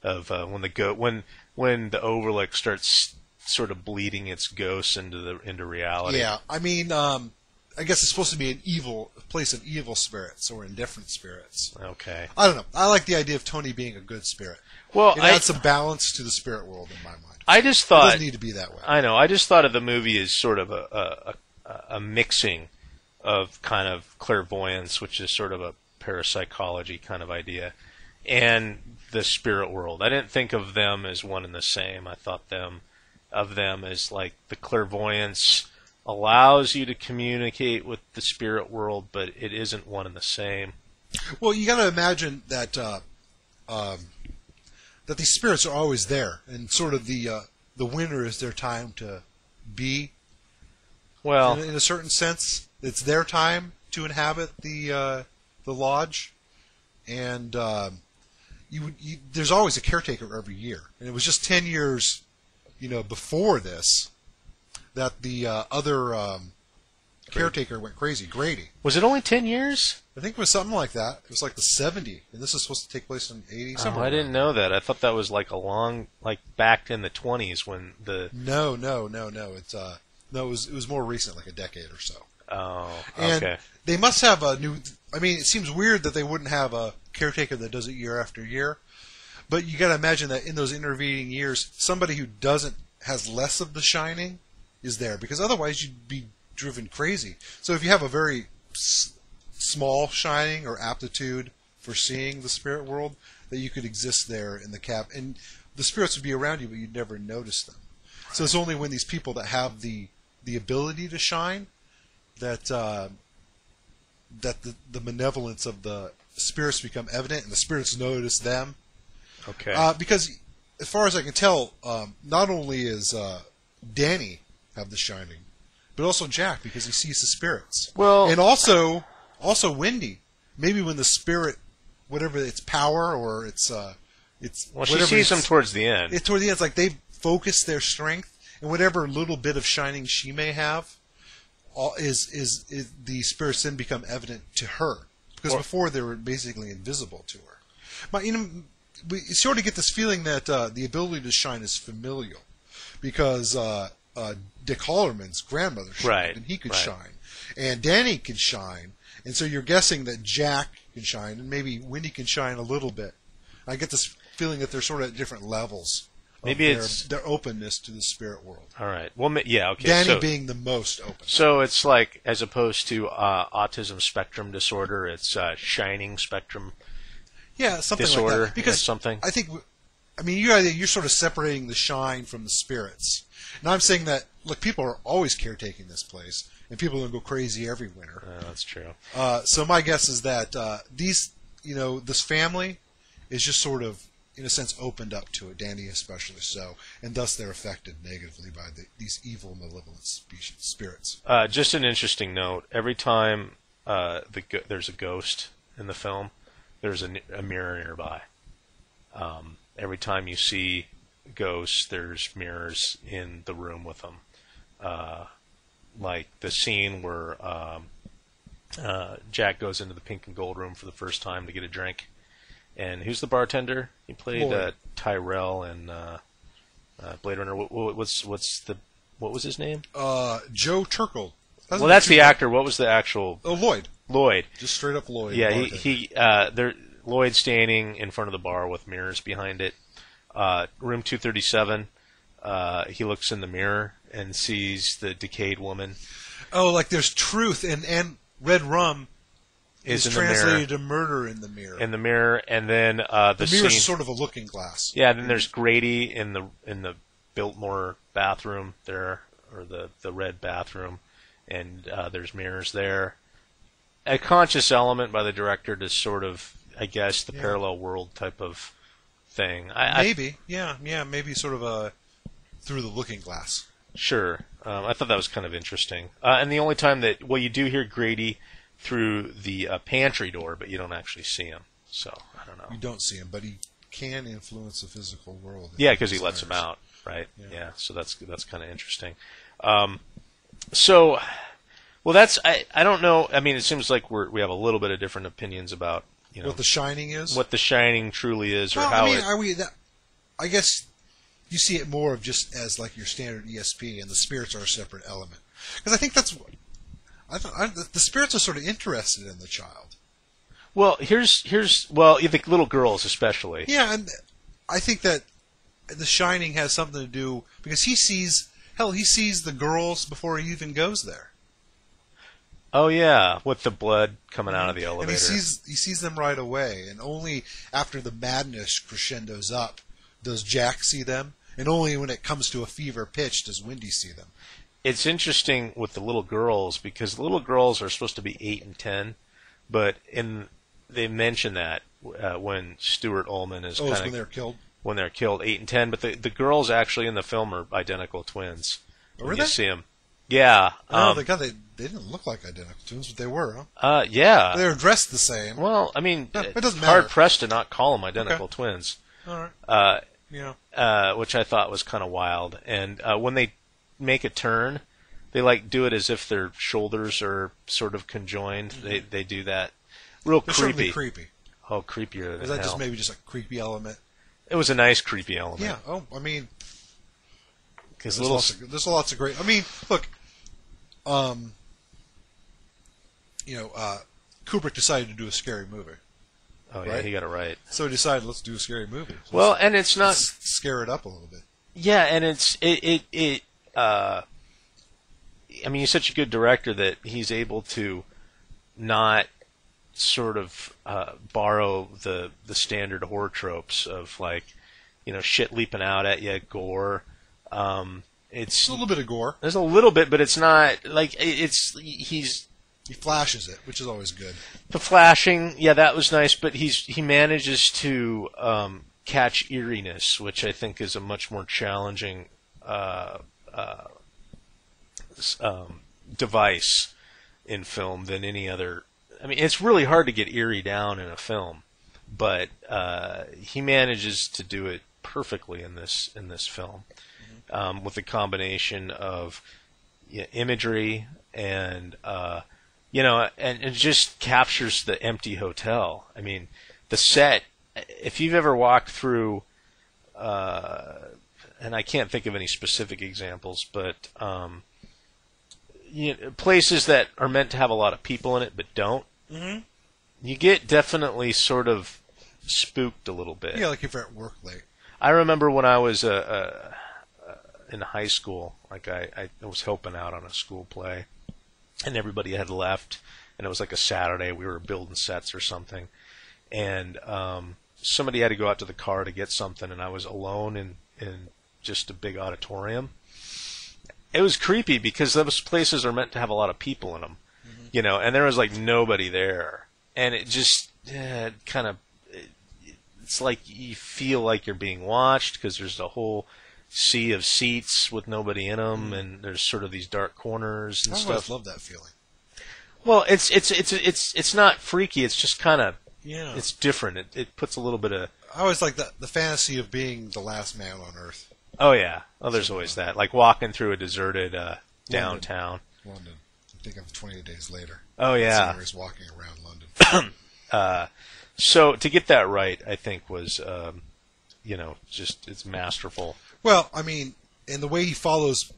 when the Overlook starts sort of bleeding its ghosts into reality? Yeah, I mean, I guess it's supposed to be a place of evil spirits or indifferent spirits. Okay. I don't know. I like the idea of Tony being a good spirit. Well, it adds some balance to the spirit world in my mind. I just thought it doesn't need to be that way. I know. I just thought of the movie as sort of a mixing of kind of clairvoyance, which is sort of a parapsychology kind of idea, and the spirit world. I didn't think of them as one and the same. I thought of them as like the clairvoyance allows you to communicate with the spirit world, but it isn't one and the same. Well, you got to imagine that that these spirits are always there, and sort of the winter is their time to be. Well, in a certain sense, it's their time to inhabit the lodge, and there's always a caretaker every year, and it was just 10 years, before this, that the other caretaker went crazy. Grady. Was it only 10 years? I think it was something like that. It was like the 70, and this is supposed to take place in 80. Oh, I didn't know that. I thought that was like back in the 20s when the. No. It's it was more recent, like a decade or so. Oh, and okay. They must have a new. I mean, it seems weird that they wouldn't have a caretaker that does it year after year. But you got to imagine that in those intervening years, somebody who has less of the shining is there, because otherwise you'd be driven crazy. So if you have a very small shining or aptitude foreseeing the spirit world, that you could exist there in the cap, and the spirits would be around you, but you'd never notice them. Right. So it's only when these people that have the ability to shine that that the malevolence of the spirits become evident, and the spirits notice them. Okay. Because as far as I can tell, not only is Danny have the shining, but also Jack, because he sees the spirits. Well, and also Wendy. Maybe when the spirit, whatever its power or its she sees them towards the end. Toward the end, it's like they've focused their strength, and whatever little bit of shining she may have, is the spirits then become evident to her, because before they were basically invisible to her. But we sort of get this feeling that the ability to shine is familial, because Dick Hallerman's grandmother shined, and he could shine, and Danny could shine, and so you're guessing that Jack can shine, and maybe Wendy can shine a little bit. I get this feeling that they're sort of at different levels. Maybe it's their openness to the spirit world. All right. Well, yeah. Okay. Danny being the most open. So it's like, as opposed to autism spectrum disorder, it's shining spectrum. Yeah, something disorder, like that. Because something. I think, you're sort of separating the shine from the spirits. And I'm saying that, look, people are always caretaking this place, and people don't go crazy every winter. That's true. So my guess is that this family is just sort of, in a sense, opened up to it, Danny especially so, and thus they're affected negatively by these evil, malevolent spirits. Just an interesting note, every time there's a ghost in the film, there's a mirror nearby. Every time you see ghosts, there's mirrors in the room with them. Like the scene where Jack goes into the pink and gold room for the first time to get a drink. And who's the bartender? He played Tyrell in Blade Runner. What was his name? Joe Turkel. That's the actor. What was the actual? Oh, Lloyd. Lloyd. Just straight up Lloyd. Yeah, Lloyd standing in front of the bar with mirrors behind it. Room 237. He looks in the mirror and sees the decayed woman. Oh, like there's truth, and red rum is translated to murder in the mirror. In the mirror, and then the mirror is is sort of a looking glass. Yeah, then there's Grady in the Biltmore bathroom there, or the red bathroom, and there's mirrors there. A conscious element by the director to sort of, I guess, the parallel world type of thing. Maybe sort of a through the looking glass. Sure, I thought that was kind of interesting. And the only time you do hear Grady through the pantry door, but you don't actually see him. So I don't know. You don't see him, but he can influence the physical world. Yeah, because he lets him out, right? Yeah. So that's kind of interesting. That's I don't know. I mean, it seems like we have a little bit of different opinions about what The Shining is, what The Shining truly is, or I guess you see it more of just as like your standard ESP, and the spirits are a separate element. Because I think that's. The spirits are sort of interested in the child. Well, the little girls especially. Yeah, and I think that The Shining has something to do because he sees the girls before he even goes there. Oh yeah, with the blood coming out of the elevator. And he sees them right away, and only after the madness crescendos up does Jack see them, and only when it comes to a fever pitch does Wendy see them. It's interesting with the little girls because the little girls are supposed to be 8 and 10, but they mention that when Stuart Ullman is when they're killed. When they're killed, 8 and 10, but the girls actually in the film are identical twins. Were they? You see them. Yeah. They didn't look like identical twins, but they were, huh? Yeah. They were dressed the same. Well, I mean, it doesn't hard matter. pressed to not call them identical twins. All right. Which I thought was kind of wild. And when they make a turn, they do it as if their shoulders are sort of conjoined. Mm-hmm. They do that. Real They're creepy. Certainly creepy. Oh, creepier than Is that hell. just a creepy element? It was a nice creepy element. Yeah. Oh, I mean, because there's lots of great. I mean, look. Kubrick decided to do a scary movie. Oh yeah, right? He got it right. So he decided, let's do a scary movie. And it's not scare it up a little bit. Yeah, and I mean, he's such a good director that he's able to not sort of borrow the standard horror tropes of like, shit leaping out at you, gore. It's a little bit of gore. There's a little bit, but it's not like he flashes it, which is always good. The flashing, yeah, that was nice, but he manages to catch eeriness, which I think is a much more challenging device in film than any other. I mean, it's really hard to get eerie down in a film, but he manages to do it perfectly in this film, with a combination of imagery and and it just captures the empty hotel. I mean, the set. If you've ever walked through, and I can't think of any specific examples, but places that are meant to have a lot of people in it but don't, you get definitely sort of spooked a little bit. Yeah, like if you're at work late. I remember when I was in high school, like I was helping out on a school play, and everybody had left, and it was like a Saturday. We were building sets or something, and somebody had to go out to the car to get something, and I was alone in just a big auditorium. It was creepy because those places are meant to have a lot of people in them, and there was like nobody there, and it just it's like you feel like you're being watched because there's a whole sea of seats with nobody in them, and there's sort of these dark corners and stuff. I always love that feeling. Well, it's not freaky. It's just kind of it's different. It puts a little bit of. I always like the fantasy of being the last man on Earth. Oh yeah. Oh, there's always that. Like walking through a deserted downtown. London. I think of 28 Days Later. Oh yeah. Is walking around London. So to get that right, I think was just it's masterful. Well, I mean, and the way he follows,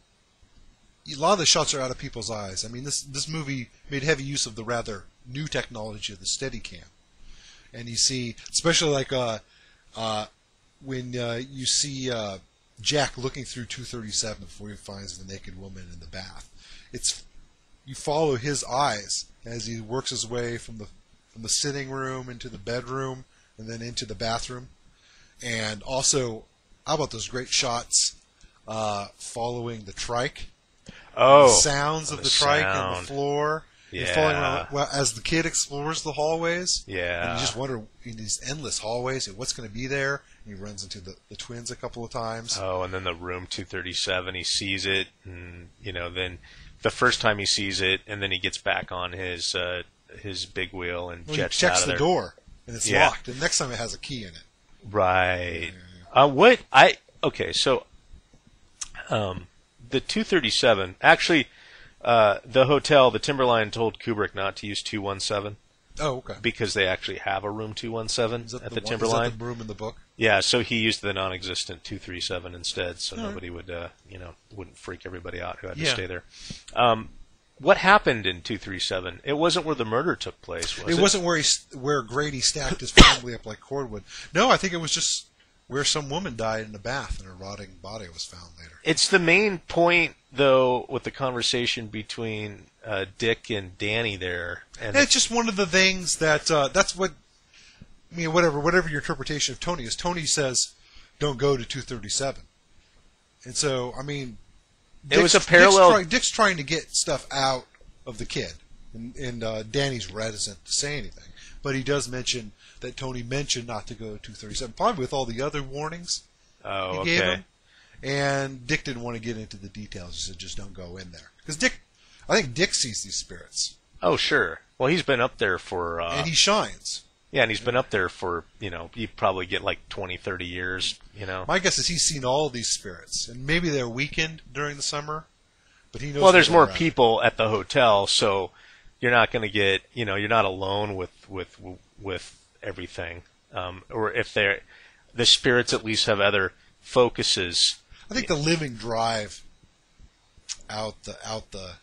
a lot of the shots are out of people's eyes. I mean, this movie made heavy use of the rather new technology of the Steadicam, and you see, especially like when you see Jack looking through 237 before he finds the naked woman in the bath. You follow his eyes as he works his way from the sitting room into the bedroom and then into the bathroom, and also. How about those great shots following the trike? Oh, the sounds of the trike on the floor. Yeah. And following around, as the kid explores the hallways. Yeah. And you just wonder in these endless hallways, what's going to be there. And he runs into the twins a couple of times. Oh, and then the room 237, he sees it, and then the first time he sees it, and then he gets back on his big wheel and jets out of there. Checks the door, and it's locked. And next time it has a key in it. Right. So the 237, actually, the hotel, the Timberline told Kubrick not to use 217. Oh, okay. Because they actually have a room 217 at the Timberline. Is that the room in the book? Yeah, so he used the non-existent 237 instead, so nobody would, wouldn't freak everybody out who had to stay there. What happened in 237? It wasn't where the murder took place, was it? It wasn't where Grady stacked his family up like cordwood. No, I think it was just where some woman died in a bath and her rotting body was found later. It's the main point, though, with the conversation between Dick and Danny there. And it's just one of the things that that's what. I mean, whatever your interpretation of Tony is. Tony says, "Don't go to 237," and so I mean. It was a parallel. Dick's trying to get stuff out of the kid, and Danny's reticent to say anything. But he does mention that Tony mentioned not to go to 237, probably with all the other warnings he gave him. And Dick didn't want to get into the details. He said, "Just don't go in there," because I think Dick sees these spirits. Oh, sure. Well, he's been up there for. And he shines. Yeah, and he's been up there for, you probably get like 20, 30 years, My guess is he's seen all these spirits, and maybe they're weakened during the summer, but he knows. Well, there's more people at the hotel, so you're not going to get, you're not alone with everything. Or if the spirits at least have other focuses. I think the living drive out the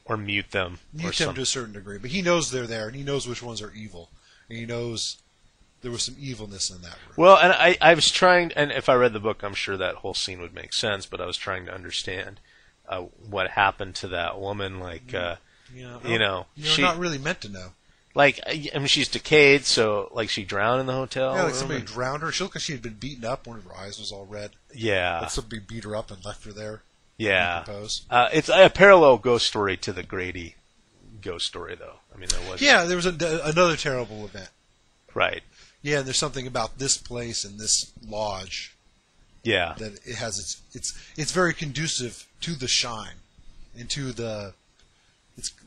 or mute them to a certain degree, but he knows they're there, and he knows which ones are evil, and he knows. There was some evilness in that room. Well, and I was trying, and if I read the book, I'm sure that whole scene would make sense, but I was trying to understand what happened to that woman. Like, you're not really meant to know. Like, I mean, she's decayed, so like she drowned in the hotel. Yeah, like room somebody and- drowned her. She looked like she had been beaten up. One of her eyes was all red. Yeah, Like somebody beat her up and left her there. yeah. Decompose. It's a parallel ghost story to the Grady ghost story, though. I mean, there was Yeah, there was another terrible event. right. Yeah, and there's something about this place and this lodge Yeah, that it has it's very conducive to the shine and to the.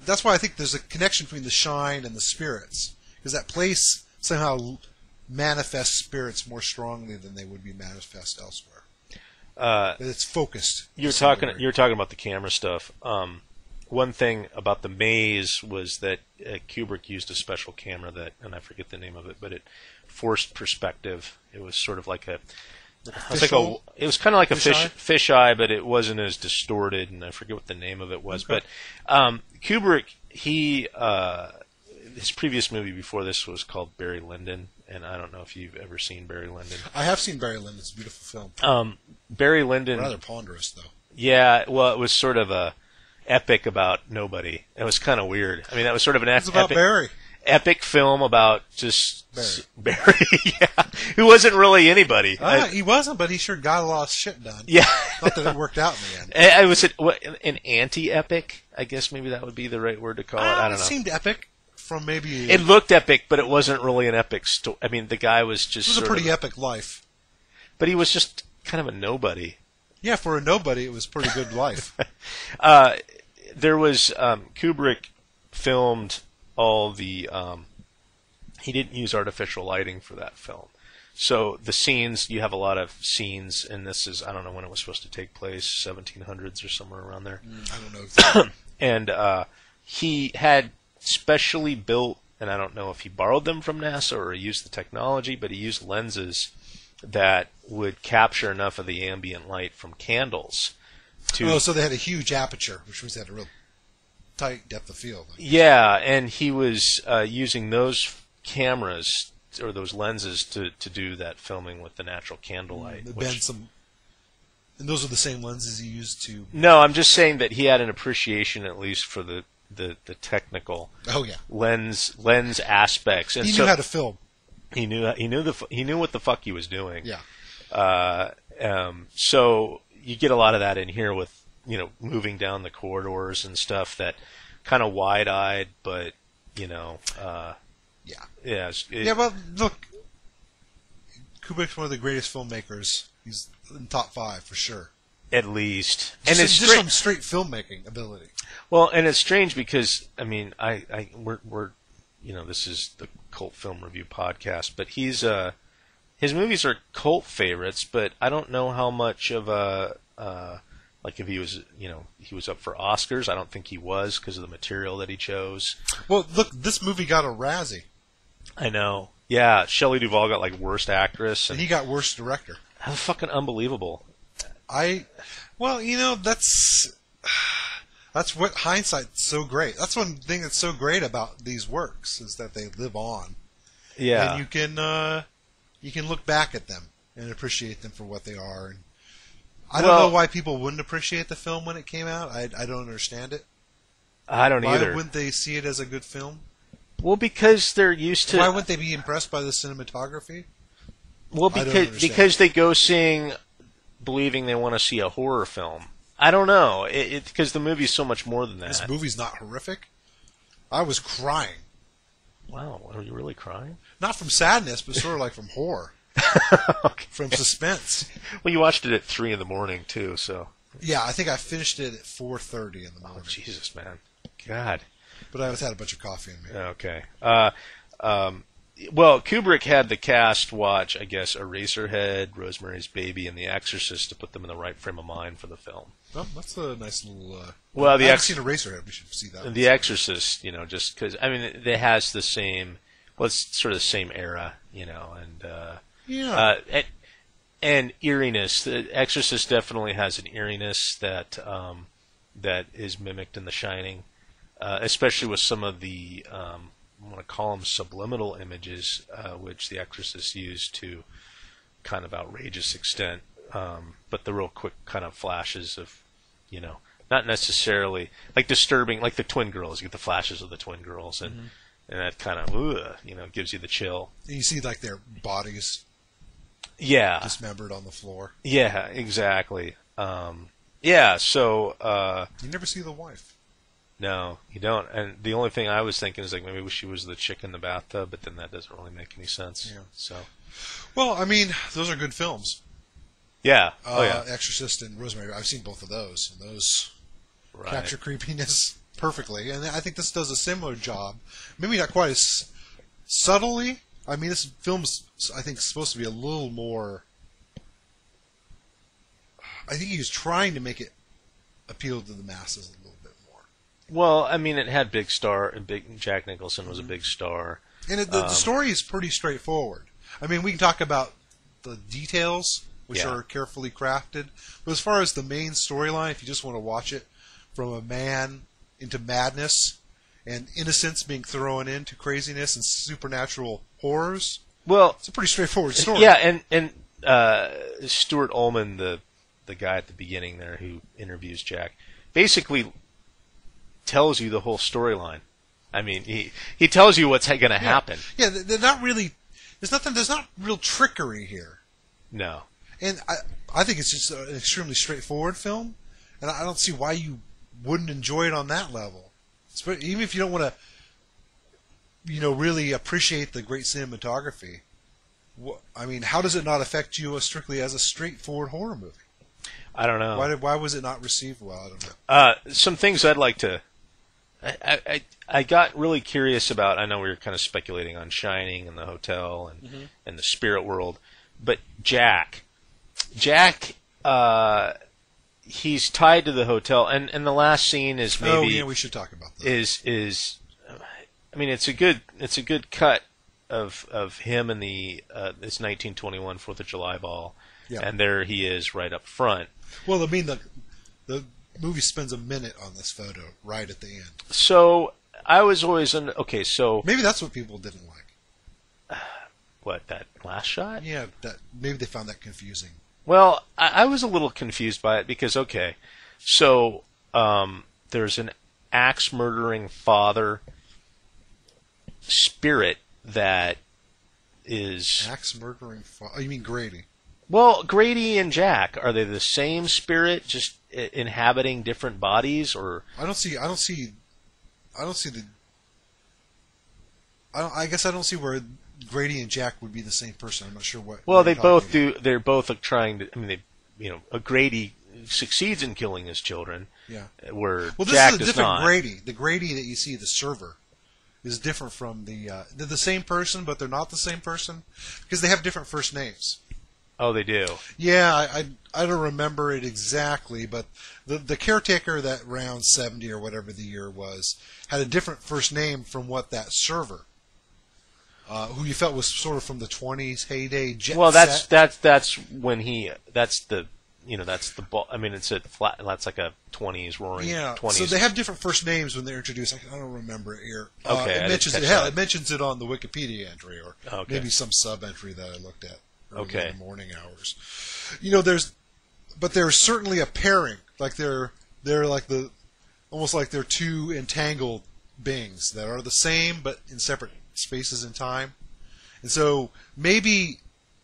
That's why I think there's a connection between the shine and the spirits, because that place somehow manifests spirits more strongly than they would be manifest elsewhere. It's focused. you're talking about the camera stuff. One thing about the maze was that Kubrick used a special camera that, and I forget the name of it, but it forced perspective. It was sort of like it was kind of like a fish eye, but it wasn't as distorted, and I forget what the name of it was. Okay. But Kubrick, his previous movie before this was called Barry Lyndon, and I don't know if you've ever seen Barry Lyndon. I have seen Barry Lyndon. It's a beautiful film. Barry Lyndon, Rather ponderous, though. yeah, well, it was sort of a epic about nobody. It was kind of weird. I mean, that was sort of an It's about Barry. epic film about just Barry. yeah, who wasn't really anybody. He wasn't, but he sure got a lot of shit done. Yeah. Not that it worked out in the end. I was an anti-epic. I guess maybe that would be the right word to call it. I don't know. It seemed epic from maybe. It looked epic, but it wasn't really an epic story. I mean, the guy was just. It was a pretty epic life. But he was just kind of a nobody. Yeah, for a nobody, it was a pretty good life. There was Kubrick filmed all the. He didn't use artificial lighting for that film. So the scenes, you have a lot of scenes, and this is, I don't know when it was supposed to take place, 1700s or somewhere around there. I don't know exactly. And he had specially built, and I don't know if he borrowed them from NASA or he used the technology, but he used lenses that would capture enough of the ambient light from candles to... Oh, so they had a huge aperture, which means they had a real tight depth of field. Yeah, and he was using those cameras or those lenses to do that filming with the natural candlelight. And those are the same lenses he used to... No, I'm just saying that he had an appreciation at least for the technical lens aspects. And he knew how to film. He knew what the fuck he was doing. Yeah. So you get a lot of that in here with moving down the corridors and stuff, that kind of wide-eyed, but Well, look, Kubrick's one of the greatest filmmakers. He's in top 5 for sure. At least, And and it's just some straight filmmaking ability. well, and it's strange because I mean, we're this is the Cult Film Review podcast, but his movies are cult favorites, but I don't know how much of a like if he was he was up for Oscars. I don't think he was because of the material that he chose. Well, look, this movie got a Razzie. I know. Yeah, Shelley Duvall got like worst actress, And he got worst director. That was fucking unbelievable. That's what hindsight's so great. That's one thing that's so great about these works is that they live on. Yeah. And you can look back at them and appreciate them for what they are. And I don't know why people wouldn't appreciate the film when it came out. I don't understand it. I don't either. Why wouldn't they see it as a good film? Well, because they're used to. Why wouldn't they be impressed by the cinematography? Well, because they go seeing, believing they want to see a horror film. I don't know. Because the movie's so much more than that. This movie's not horrific. I was crying. Wow, are you really crying? Not from sadness, but sort of like from horror. Okay. From suspense. Well, you watched it at 3 a.m. too, so. Yeah, I think I finished it at 4:30 in the morning. Oh, Jesus, man. God. But I had a bunch of coffee in me. Okay. Well, Kubrick had the cast watch, I guess, Eraserhead, Rosemary's Baby, and The Exorcist to put them in the right frame of mind for the film. Well, that's a nice little... Well, I haven't seen Eraserhead. We should see that. The Exorcist, just because... I mean, it has the same... Well, it's sort of the same era, and... Yeah. And eeriness. The Exorcist definitely has an eeriness that is mimicked in The Shining, especially with some of the... I want to call them subliminal images, which The Exorcist used to kind of outrageous extent, but the real quick kind of flashes of, not necessarily like disturbing, like the twin girls. You get the flashes of the twin girls, and and that kind of gives you the chill. And you see like their bodies Yeah, dismembered on the floor. yeah, exactly. Yeah, so You never see the wife. no, you don't. And the only thing I was thinking is like maybe she was the chick in the bathtub, but then that doesn't really make any sense. Yeah. So Well, I mean, those are good films. yeah, oh yeah, Exorcist and Rosemary. I've seen both of those, and those right. capture creepiness perfectly. And I think this does a similar job. Maybe not quite as subtly. I mean, this film's, I think, supposed to be a little more... I think he was trying to make it appeal to the masses a little bit more. Well, I mean, it had big Jack Nicholson was a big star. And the story is pretty straightforward. I mean, we can talk about the details, which Yeah. are carefully crafted. But as far as the main storyline, if you just want to watch it from a man into madness and innocence being thrown into craziness and supernatural horrors, Well, it's a pretty straightforward story. yeah, and Stuart Ullman, the guy at the beginning there who interviews Jack, basically tells you the whole storyline. I mean, he tells you what's going to happen. Yeah, they're not really... There's not real trickery here. No. And I think it's just an extremely straightforward film, and I don't see why you wouldn't enjoy it on that level. Even if you don't want to, really appreciate the great cinematography. I mean, how does it not affect you strictly as a straightforward horror movie? I don't know. Why was it not received well? I don't know. Some things I'd like to... I got really curious about... I know we were kind of speculating on Shining and the hotel and the spirit world, but Jack, he's tied to the hotel, and the last scene is maybe... Oh, yeah, we should talk about that. Is I mean, it's a good cut of him and this 1921 4th of July ball, Yeah. and there he is right up front. Well, I mean, the movie spends a minute on this photo right at the end. So I was always okay. So Maybe that's what people didn't like. what, that last shot? Yeah, maybe they found that confusing. Well, I was a little confused by it because so there's an axe murdering father spirit that is... Axe murdering. Oh, you mean Grady? Well, Grady and Jack, are they the same spirit, just inhabiting different bodies, or? I guess I don't see where Grady and Jack would be the same person. I'm not sure what. Well, what they you're both talking do. They're both trying to. I mean, Grady succeeds in killing his children. Yeah. Where Well, this Jack is a does different not. Grady. The Grady that you see, the server, is different from the. They're the same person, but they're not the same person because they have different first names. Oh, they do. Yeah, I don't remember it exactly, but the caretaker that round 70 or whatever the year was had a different first name from what that server, who you felt was sort of from the 20s heyday jet Well, set. that's when he. That's the. That's the ball. I mean, it's a flat. That's like a 20s roaring. Yeah, 20s. so they have different first names when they're introduced. I don't remember it here. Okay, I it mentions didn't it. catch Hell, that. it mentions it on the Wikipedia entry, or Okay. maybe some sub entry that I looked at early Okay. in the morning hours. There's certainly a pairing. Like they're like almost like they're two entangled beings that are the same but in separate spaces in time. And so maybe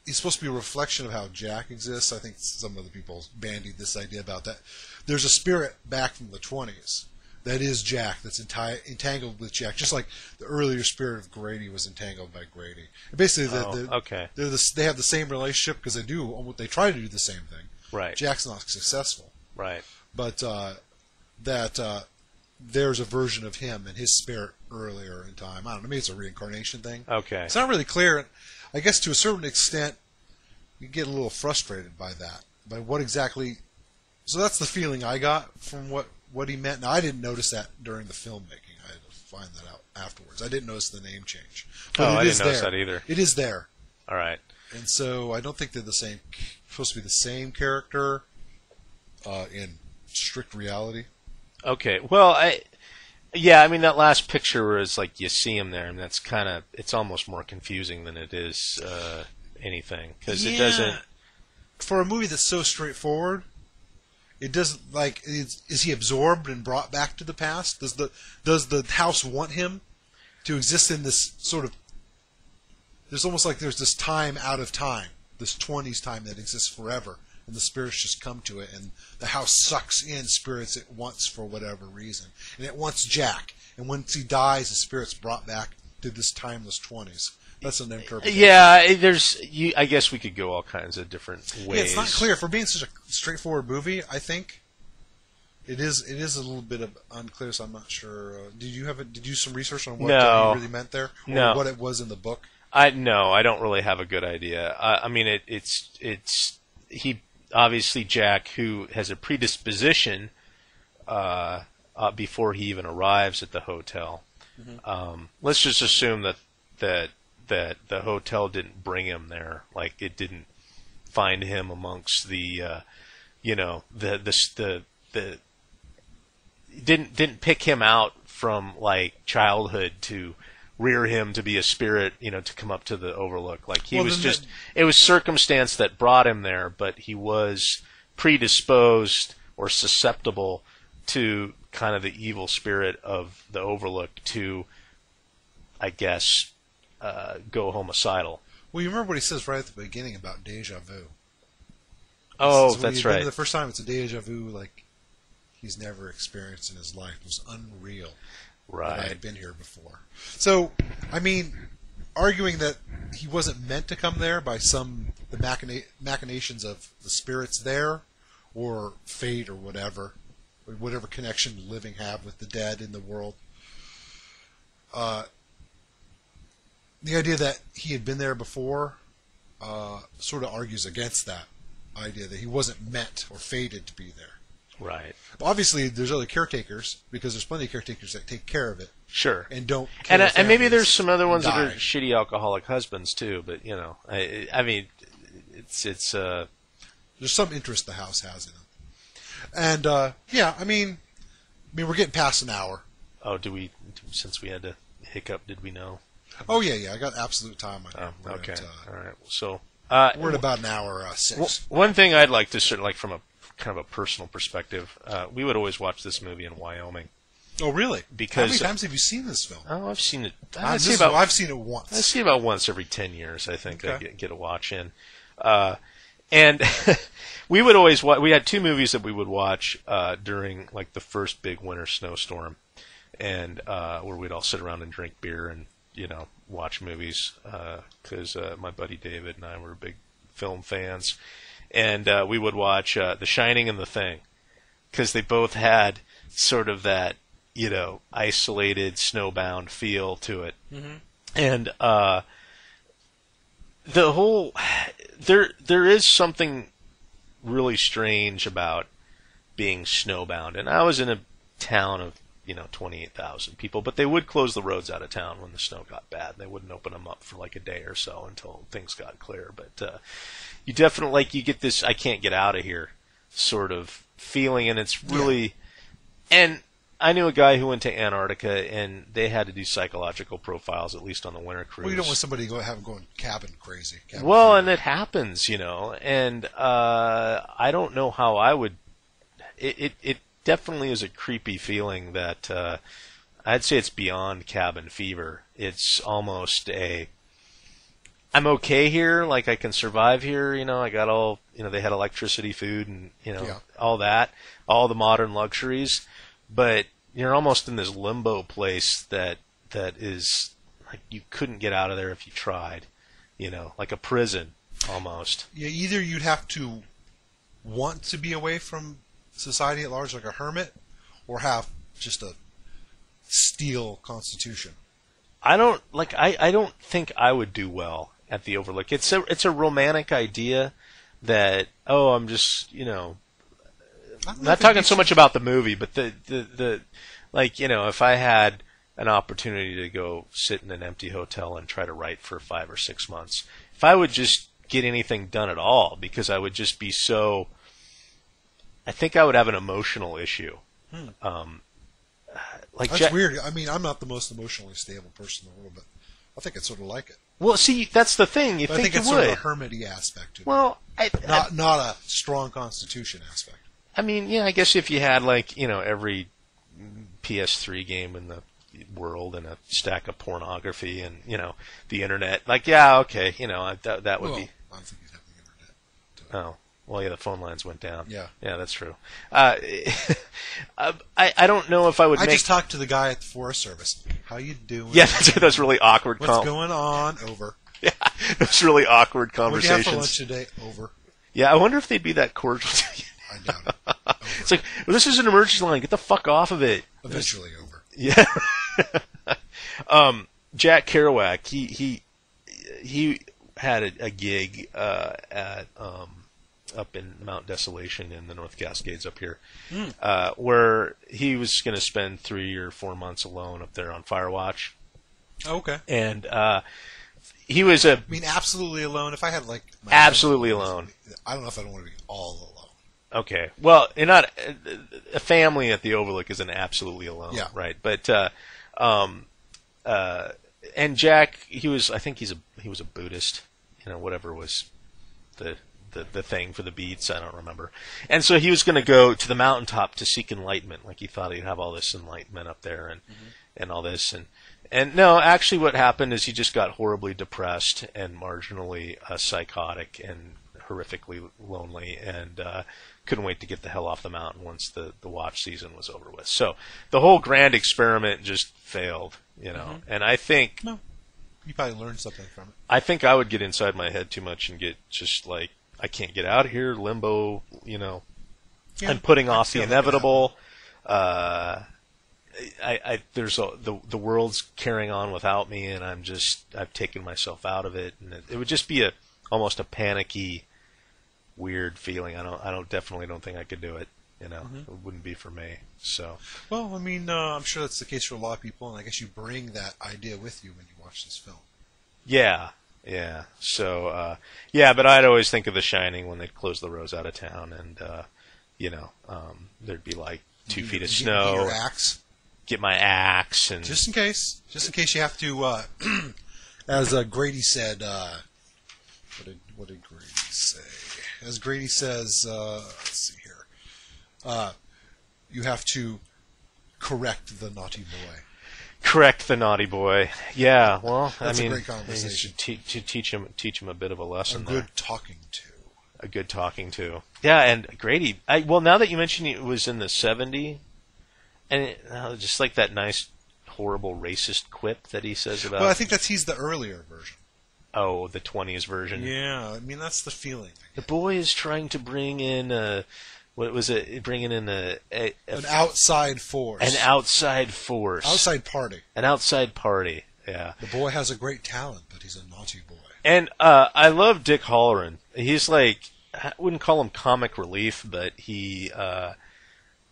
it's supposed to be a reflection of how Jack exists. I think some other people bandied this idea about that. There's a spirit back from the 20s that is Jack, that's entangled with Jack, just like the earlier spirit of Grady was entangled by Grady. And basically, okay. they have the same relationship because they try to do the same thing. Right. Jack's not successful, Right. but there's a version of him and his spirit earlier in time. I don't know, maybe it's a reincarnation thing. Okay. It's not really clear. I guess to a certain extent, you get a little frustrated by that. By what exactly... So that's the feeling I got from what he meant. Now, I didn't notice that during the filmmaking. I had to find that out afterwards. I didn't notice the name change. But I it didn't is notice there. that either. It is there. All right. And so I don't think they're supposed to be the same character in strict reality. Okay. Well, I mean, that last picture was like you see him there, and that's it's almost more confusing than it is anything, because it doesn't. For a movie that's so straightforward, it doesn't is he absorbed and brought back to the past? Does the house want him to exist in this sort of, there's almost like there's this time out of time, this 20s time that exists forever, and the spirits just come to it, and the house sucks in spirits it wants for whatever reason, and it wants Jack, and once he dies, the spirit's brought back to this timeless 20s. That's an interpretation. Yeah, I guess we could go all kinds of different ways. Yeah, it's not clear. For being such a straightforward movie, I think it is a little bit of unclear. So I'm not sure. Did you do some research on what he really meant there, or what it was in the book? I don't really have a good idea. I mean, it's he obviously Jack, who has a predisposition before he even arrives at the hotel. Mm-hmm. Let's just assume that the hotel didn't bring him there, like it didn't find him amongst the didn't pick him out from like childhood to rear him to be a spirit, to come up to the Overlook. Like he was just, it was circumstance that brought him there, but he was predisposed or susceptible to kind of the evil spirit of the Overlook to, I guess, go homicidal. Well, you remember what he says right at the beginning about deja vu. Oh, that's right. The first time it's a deja vu like he's never experienced in his life. It was unreal. Right. That I had been here before. So, I mean, arguing that he wasn't meant to come there by the machinations of the spirits there, or fate, or whatever connection the living have with the dead in the world. The idea that he had been there before sort of argues against that idea that he wasn't meant or fated to be there. Right. But obviously, there's other caretakers, because there's plenty of caretakers that take care of it. Sure. And don't kill and maybe there's some other ones die. that are shitty alcoholic husbands too. But I mean, it's there's some interest the house has in them. And yeah, I mean, we're getting past an hour. Oh, since we had to hiccup, did we know? Oh yeah, I got absolute time on here. Oh, okay. All right. So we're at about an hour 6. One thing I'd like to sort of like from a kind of a personal perspective, we would always watch this movie in Wyoming. Oh, really? Because how many times have you seen this film? Oh, I've seen it. I've seen it once. I see about once every 10 years. I think I get a watch in, and we would always we had 2 movies that we would watch during like the first big winter snowstorm, and where we'd all sit around and drink beer and watch movies because my buddy David and I were big film fans. And we would watch The Shining and The Thing, because they both had sort of that, isolated, snowbound feel to it. Mm-hmm. And the whole there is something really strange about being snowbound. And I was in a town of 28,000 people, but they would close the roads out of town when the snow got bad. They wouldn't open them up for like a day or so until things got clear. But you definitely you get this I can't get out of here sort of feeling, and it's really and I knew a guy who went to Antarctica, and they had to do psychological profiles, at least on the winter cruise. Well, you don't want somebody to have them going cabin crazy. And it happens, and I don't know how I would. It definitely is a creepy feeling that I'd say it's beyond cabin fever. It's almost I'm okay here, like I can survive here, I got all, they had electricity, food, and, all that, all the modern luxuries, but you're almost in this limbo place that is, like, you couldn't get out of there if you tried, like a prison, almost. Yeah, either you'd have to want to be away from society at large, like a hermit, or have just a steel constitution. I don't think I would do well at the Overlook. It's a romantic idea that I'm just not talking so much about the movie, but the if I had an opportunity to go sit in an empty hotel and try to write for 5 or 6 months, if I would just get anything done at all, because I would just be so. I think I would have an emotional issue. That's weird. I mean, I'm not the most emotionally stable person in the world, but I think I'd sort of like it. Well, see, that's the thing. I think it's sort of a hermity aspect to it. Well, not a strong constitution aspect. I mean, I guess if you had every PS3 game in the world and a stack of pornography and the internet. Like, yeah, okay, that would be. I don't think he'd have the internet. Oh, well, yeah, the phone lines went down. Yeah, that's true. I don't know if I would. I just talked to the guy at the Forest Service. How you doing? Yeah, that's really awkward. What's going on? Over. Yeah, those really awkward conversations. What do you have for lunch today? Over. Yeah, I wonder if they'd be that cordial to you. I doubt it. It's like, well, this is an emergency line. Get the fuck off of it. Eventually over. Yeah. Jack Kerouac, he had a gig at up in Mount Desolation in the North Cascades up here, where he was going to spend 3 or 4 months alone up there on Firewatch. Oh, okay. And he was absolutely alone. If I had absolutely alone. I don't know if I don't want to be all alone. Okay. Well, you're not a family at the Overlook isn't absolutely alone, yeah. Right? But and Jack, he was a Buddhist, whatever was the thing for the beats, I don't remember. And so he was going to go to the mountaintop to seek enlightenment, like he thought he'd have all this enlightenment up there and all this and no, actually what happened is he just got horribly depressed and marginally psychotic and horrifically lonely and couldn't wait to get the hell off the mountain once the watch season was over with. So the whole grand experiment just failed, and I think... No, you probably learned something from it. I think I would get inside my head too much and get just like, I can't get out of here, limbo, and putting off the inevitable. There's the world's carrying on without me, and I've taken myself out of it, and it would just be almost a panicky, weird feeling. I definitely don't think I could do it. It wouldn't be for me. So. Well, I'm sure that's the case for a lot of people, and I guess you bring that idea with you when you watch this film. Yeah. Yeah. So, but I'd always think of The Shining when they'd close the roads out of town, and there'd be like 2 feet of snow. Get your axe. Get my axe, and just in case you have to. As Grady said, what did Grady say? As Grady says, let's see here. You have to correct the naughty boy. Correct the naughty boy. Yeah, well, that's a great conversation. Teach him a bit of a lesson. A good talking to. A good talking to. Yeah, and Grady. Now that you mention it was in the 70s, and just like that nice, horrible racist quip that he says about. Well, I think he's the earlier version. Oh, the 20s version. Yeah, that's the feeling. The boy is trying to bring in what was it? Bringing in an outside force. An outside force. Outside party. An outside party. Yeah. The boy has a great talent, but he's a naughty boy. And I love Dick Halloran. He's like, I wouldn't call him comic relief, but he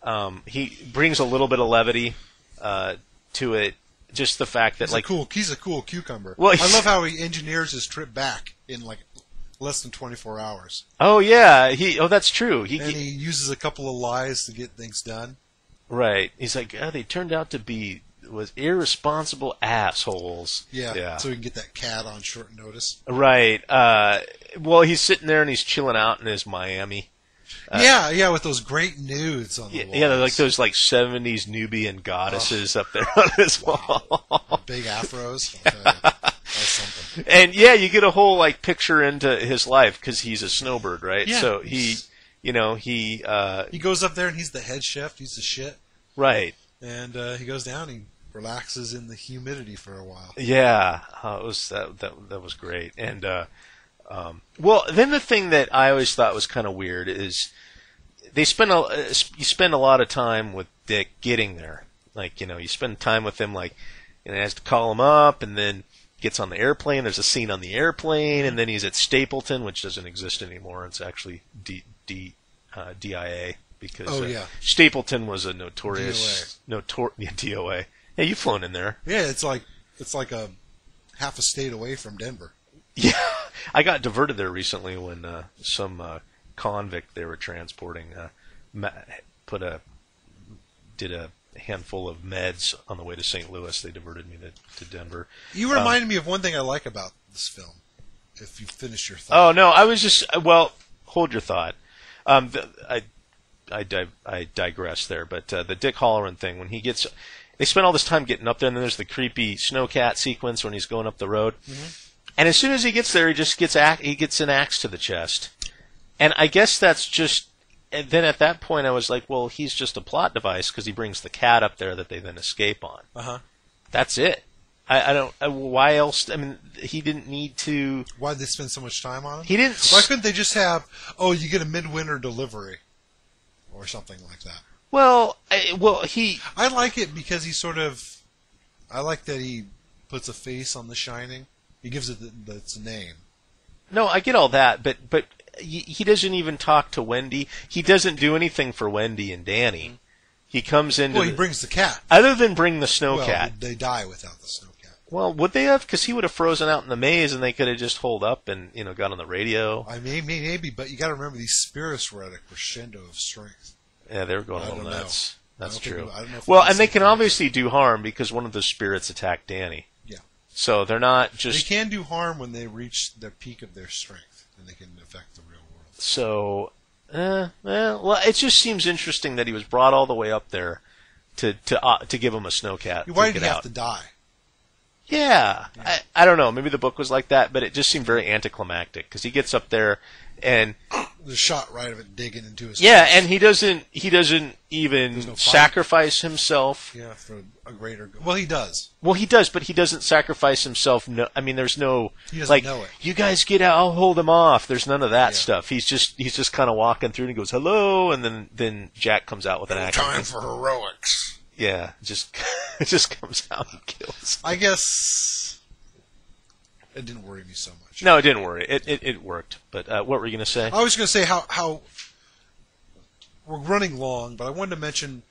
brings a little bit of levity to it. Just the fact that he's a cool cucumber. Well, I love how he engineers his trip back in less than 24 hours. Oh yeah, that's true. He uses a couple of lies to get things done. Right. He's like, they turned out to be irresponsible assholes. Yeah. So he can get that cat on short notice. Right. Well, he's sitting there and he's chilling out in his Miami. With those great nudes on the walls. Yeah, like those 70s Nubian goddesses up there on his wall. Big afros. That's something. And you get a whole picture into his life because he's a snowbird, right? Yeah. So he goes up there and he's the head chef. He's the shit. Right. And he goes down. He relaxes in the humidity for a while. Yeah, it was that was great. And then the thing that I always thought was kind of weird is you spend a lot of time with Dick getting there. You spend time with him, he has to call him up, and then gets on the airplane. There's a scene on the airplane, and then he's at Stapleton, which doesn't exist anymore. It's actually DIA because Stapleton was a notorious DOA. Yeah, you've flown in there. Yeah, it's like a half a state away from Denver. Yeah, I got diverted there recently when some convict they were transporting did a handful of meds on the way to St. Louis. They diverted me to Denver. You reminded me of one thing I like about this film. If you finish your thought. Oh no, I was just hold your thought. I digress there, but the Dick Halloran thing when he gets they spend all this time getting up there, and then there's the creepy snowcat sequence when he's going up the road. And as soon as he gets there, he just gets an axe to the chest. And I guess that's just. And then at that point, I was like, well, he's just a plot device because he brings the cat up there that they then escape on. That's it. I don't. Why else? I mean, he didn't need to. Why did they spend so much time on him? He didn't. Why couldn't they just have? Oh, you get a midwinter delivery, or something like that. Well, I like it because he sort of. I like that he puts a face on The Shining. He gives it its name. No, I get all that, but he doesn't even talk to Wendy. He doesn't do anything for Wendy and Danny. He comes in. Well, he brings the cat. Other than bring the snowcat. Well, they die without the snowcat. Well, would they have? Because he would have frozen out in the maze, and they could have just holed up and got on the radio. I mean, maybe, but you got to remember these spirits were at a crescendo of strength. Yeah, they were going a little nuts. That's true. Well, and they can obviously do harm because one of the spirits attacked Danny. Yeah. So they're not just. They can do harm when they reach the peak of their strength, and they can affect the real world. So, well, it just seems interesting that he was brought all the way up there to give him a snowcat. Why did he have to die? Yeah. I don't know. Maybe the book was like that, but it just seemed very anticlimactic because he gets up there and the shot right of it digging into his face. face. And he doesn't even sacrifice himself. Yeah, for a greater good. Well, he does. Well, he does, but he doesn't sacrifice himself. No, I mean, there's no he doesn't know it. You guys get out. I'll hold him off. There's none of that stuff. He's just kind of walking through and he goes hello, and then Jack comes out with an axe. Time for heroics. Yeah, it just comes out and kills. I guess it didn't worry me so much. No, it didn't worry. It worked. But what were you going to say? I was going to say how we're running long, but I wanted to mention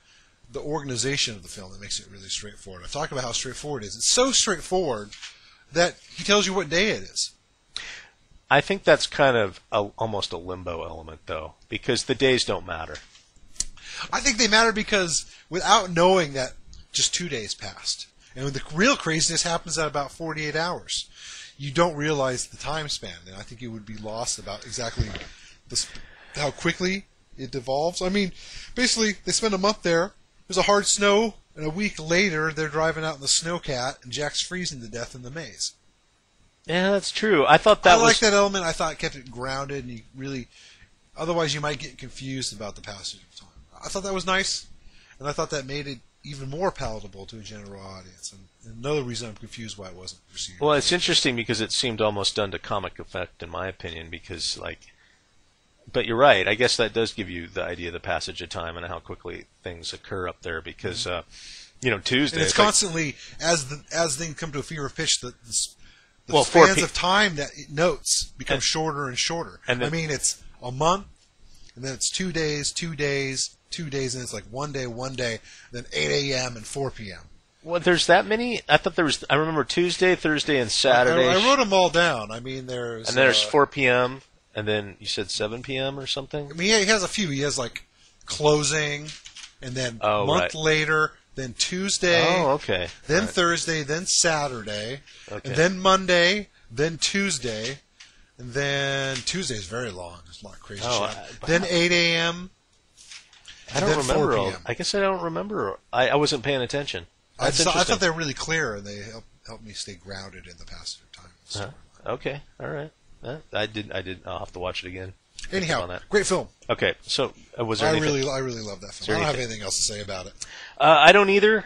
the organization of the film that makes it really straightforward. I've talked about how straightforward it is. It's so straightforward that he tells you what day it is. I think that's kind of almost a limbo element, though, because the days don't matter. I think they matter because without knowing that just 2 days passed. And the real craziness happens at about 48 hours. You don't realize the time span. And I think you would be lost about exactly how quickly it devolves. I mean, basically, they spend a month there. There's a hard snow. And a week later, they're driving out in the snowcat. And Jack's freezing to death in the maze. Yeah, that's true. I thought that I like that element. I thought it kept it grounded. And you really... Otherwise, you might get confused about the passage of time. I thought that was nice, and I thought that made it even more palatable to a general audience. And another reason I'm confused why it wasn't received. Well, it's interesting because it seemed almost done to comic effect, in my opinion, because, but you're right. I guess that does give you the idea of the passage of time and how quickly things occur up there because, Tuesday... And it's constantly, as things come to a fever pitch, the spans of time that it notes become shorter and shorter. And I mean, it's a month, and then it's 2 days, 2 days, 2 days, and it's like 1 day, then 8 a.m. and 4 p.m. Well, there's that many? I thought there was... I remember Tuesday, Thursday, and Saturday. I wrote them all down. I mean, there's... And there's 4 p.m., and then you said 7 p.m. or something? I mean, he has a few. He has, closing, and then a month later, then Tuesday. Oh, okay. Then Thursday, then Saturday, and then Monday, then Tuesday, and then Tuesday is very long. There's a lot of crazy shit. Then 8 a.m., I don't remember all. I guess I don't remember. I wasn't paying attention. I thought they were really clear, and they helped me stay grounded in the passage of time. So. Okay, all right. I did. I'll have to watch it again. Anyhow, great film. Okay, so was there anything? I really love that film. I don't have anything else to say about it. I don't either.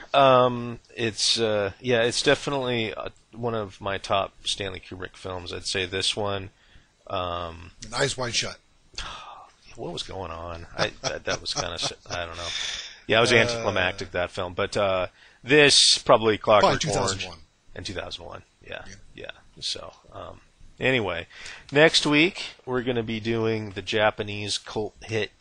It's definitely one of my top Stanley Kubrick films. I'd say this one. Eyes Wide Shut. What was going on? That was kind of, I don't know. Yeah, it was anticlimactic, that film. But this, probably Clockwork Orange. In 2001. Yeah. So, anyway, next week we're going to be doing the Japanese cult hit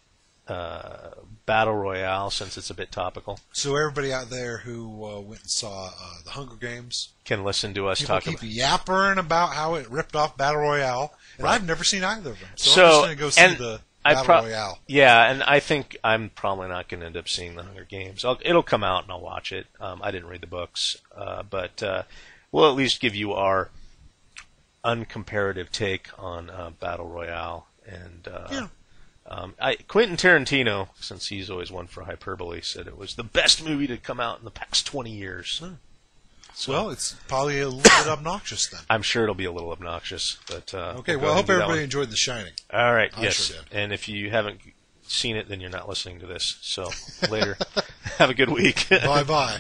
Battle Royale, since it's a bit topical. So everybody out there who went and saw The Hunger Games can listen to us talk about... People keep yapping about how it ripped off Battle Royale, and I've never seen either of them. So I'm just going to go see the... Battle Royale. Yeah, and I think I'm probably not going to end up seeing The Hunger Games. It'll come out and I'll watch it. I didn't read the books, but we'll at least give you our uncomparative take on Battle Royale. And Quentin Tarantino, since he's always one for hyperbole, said it was the best movie to come out in the past 20 years. So, well, it's probably a little bit obnoxious then. I'm sure it'll be a little obnoxious. But okay, we'll well, I hope do that everybody one. enjoyed The Shining. All right, I yes. sure did. And if you haven't seen it, then you're not listening to this. So later. Have a good week. Bye-bye.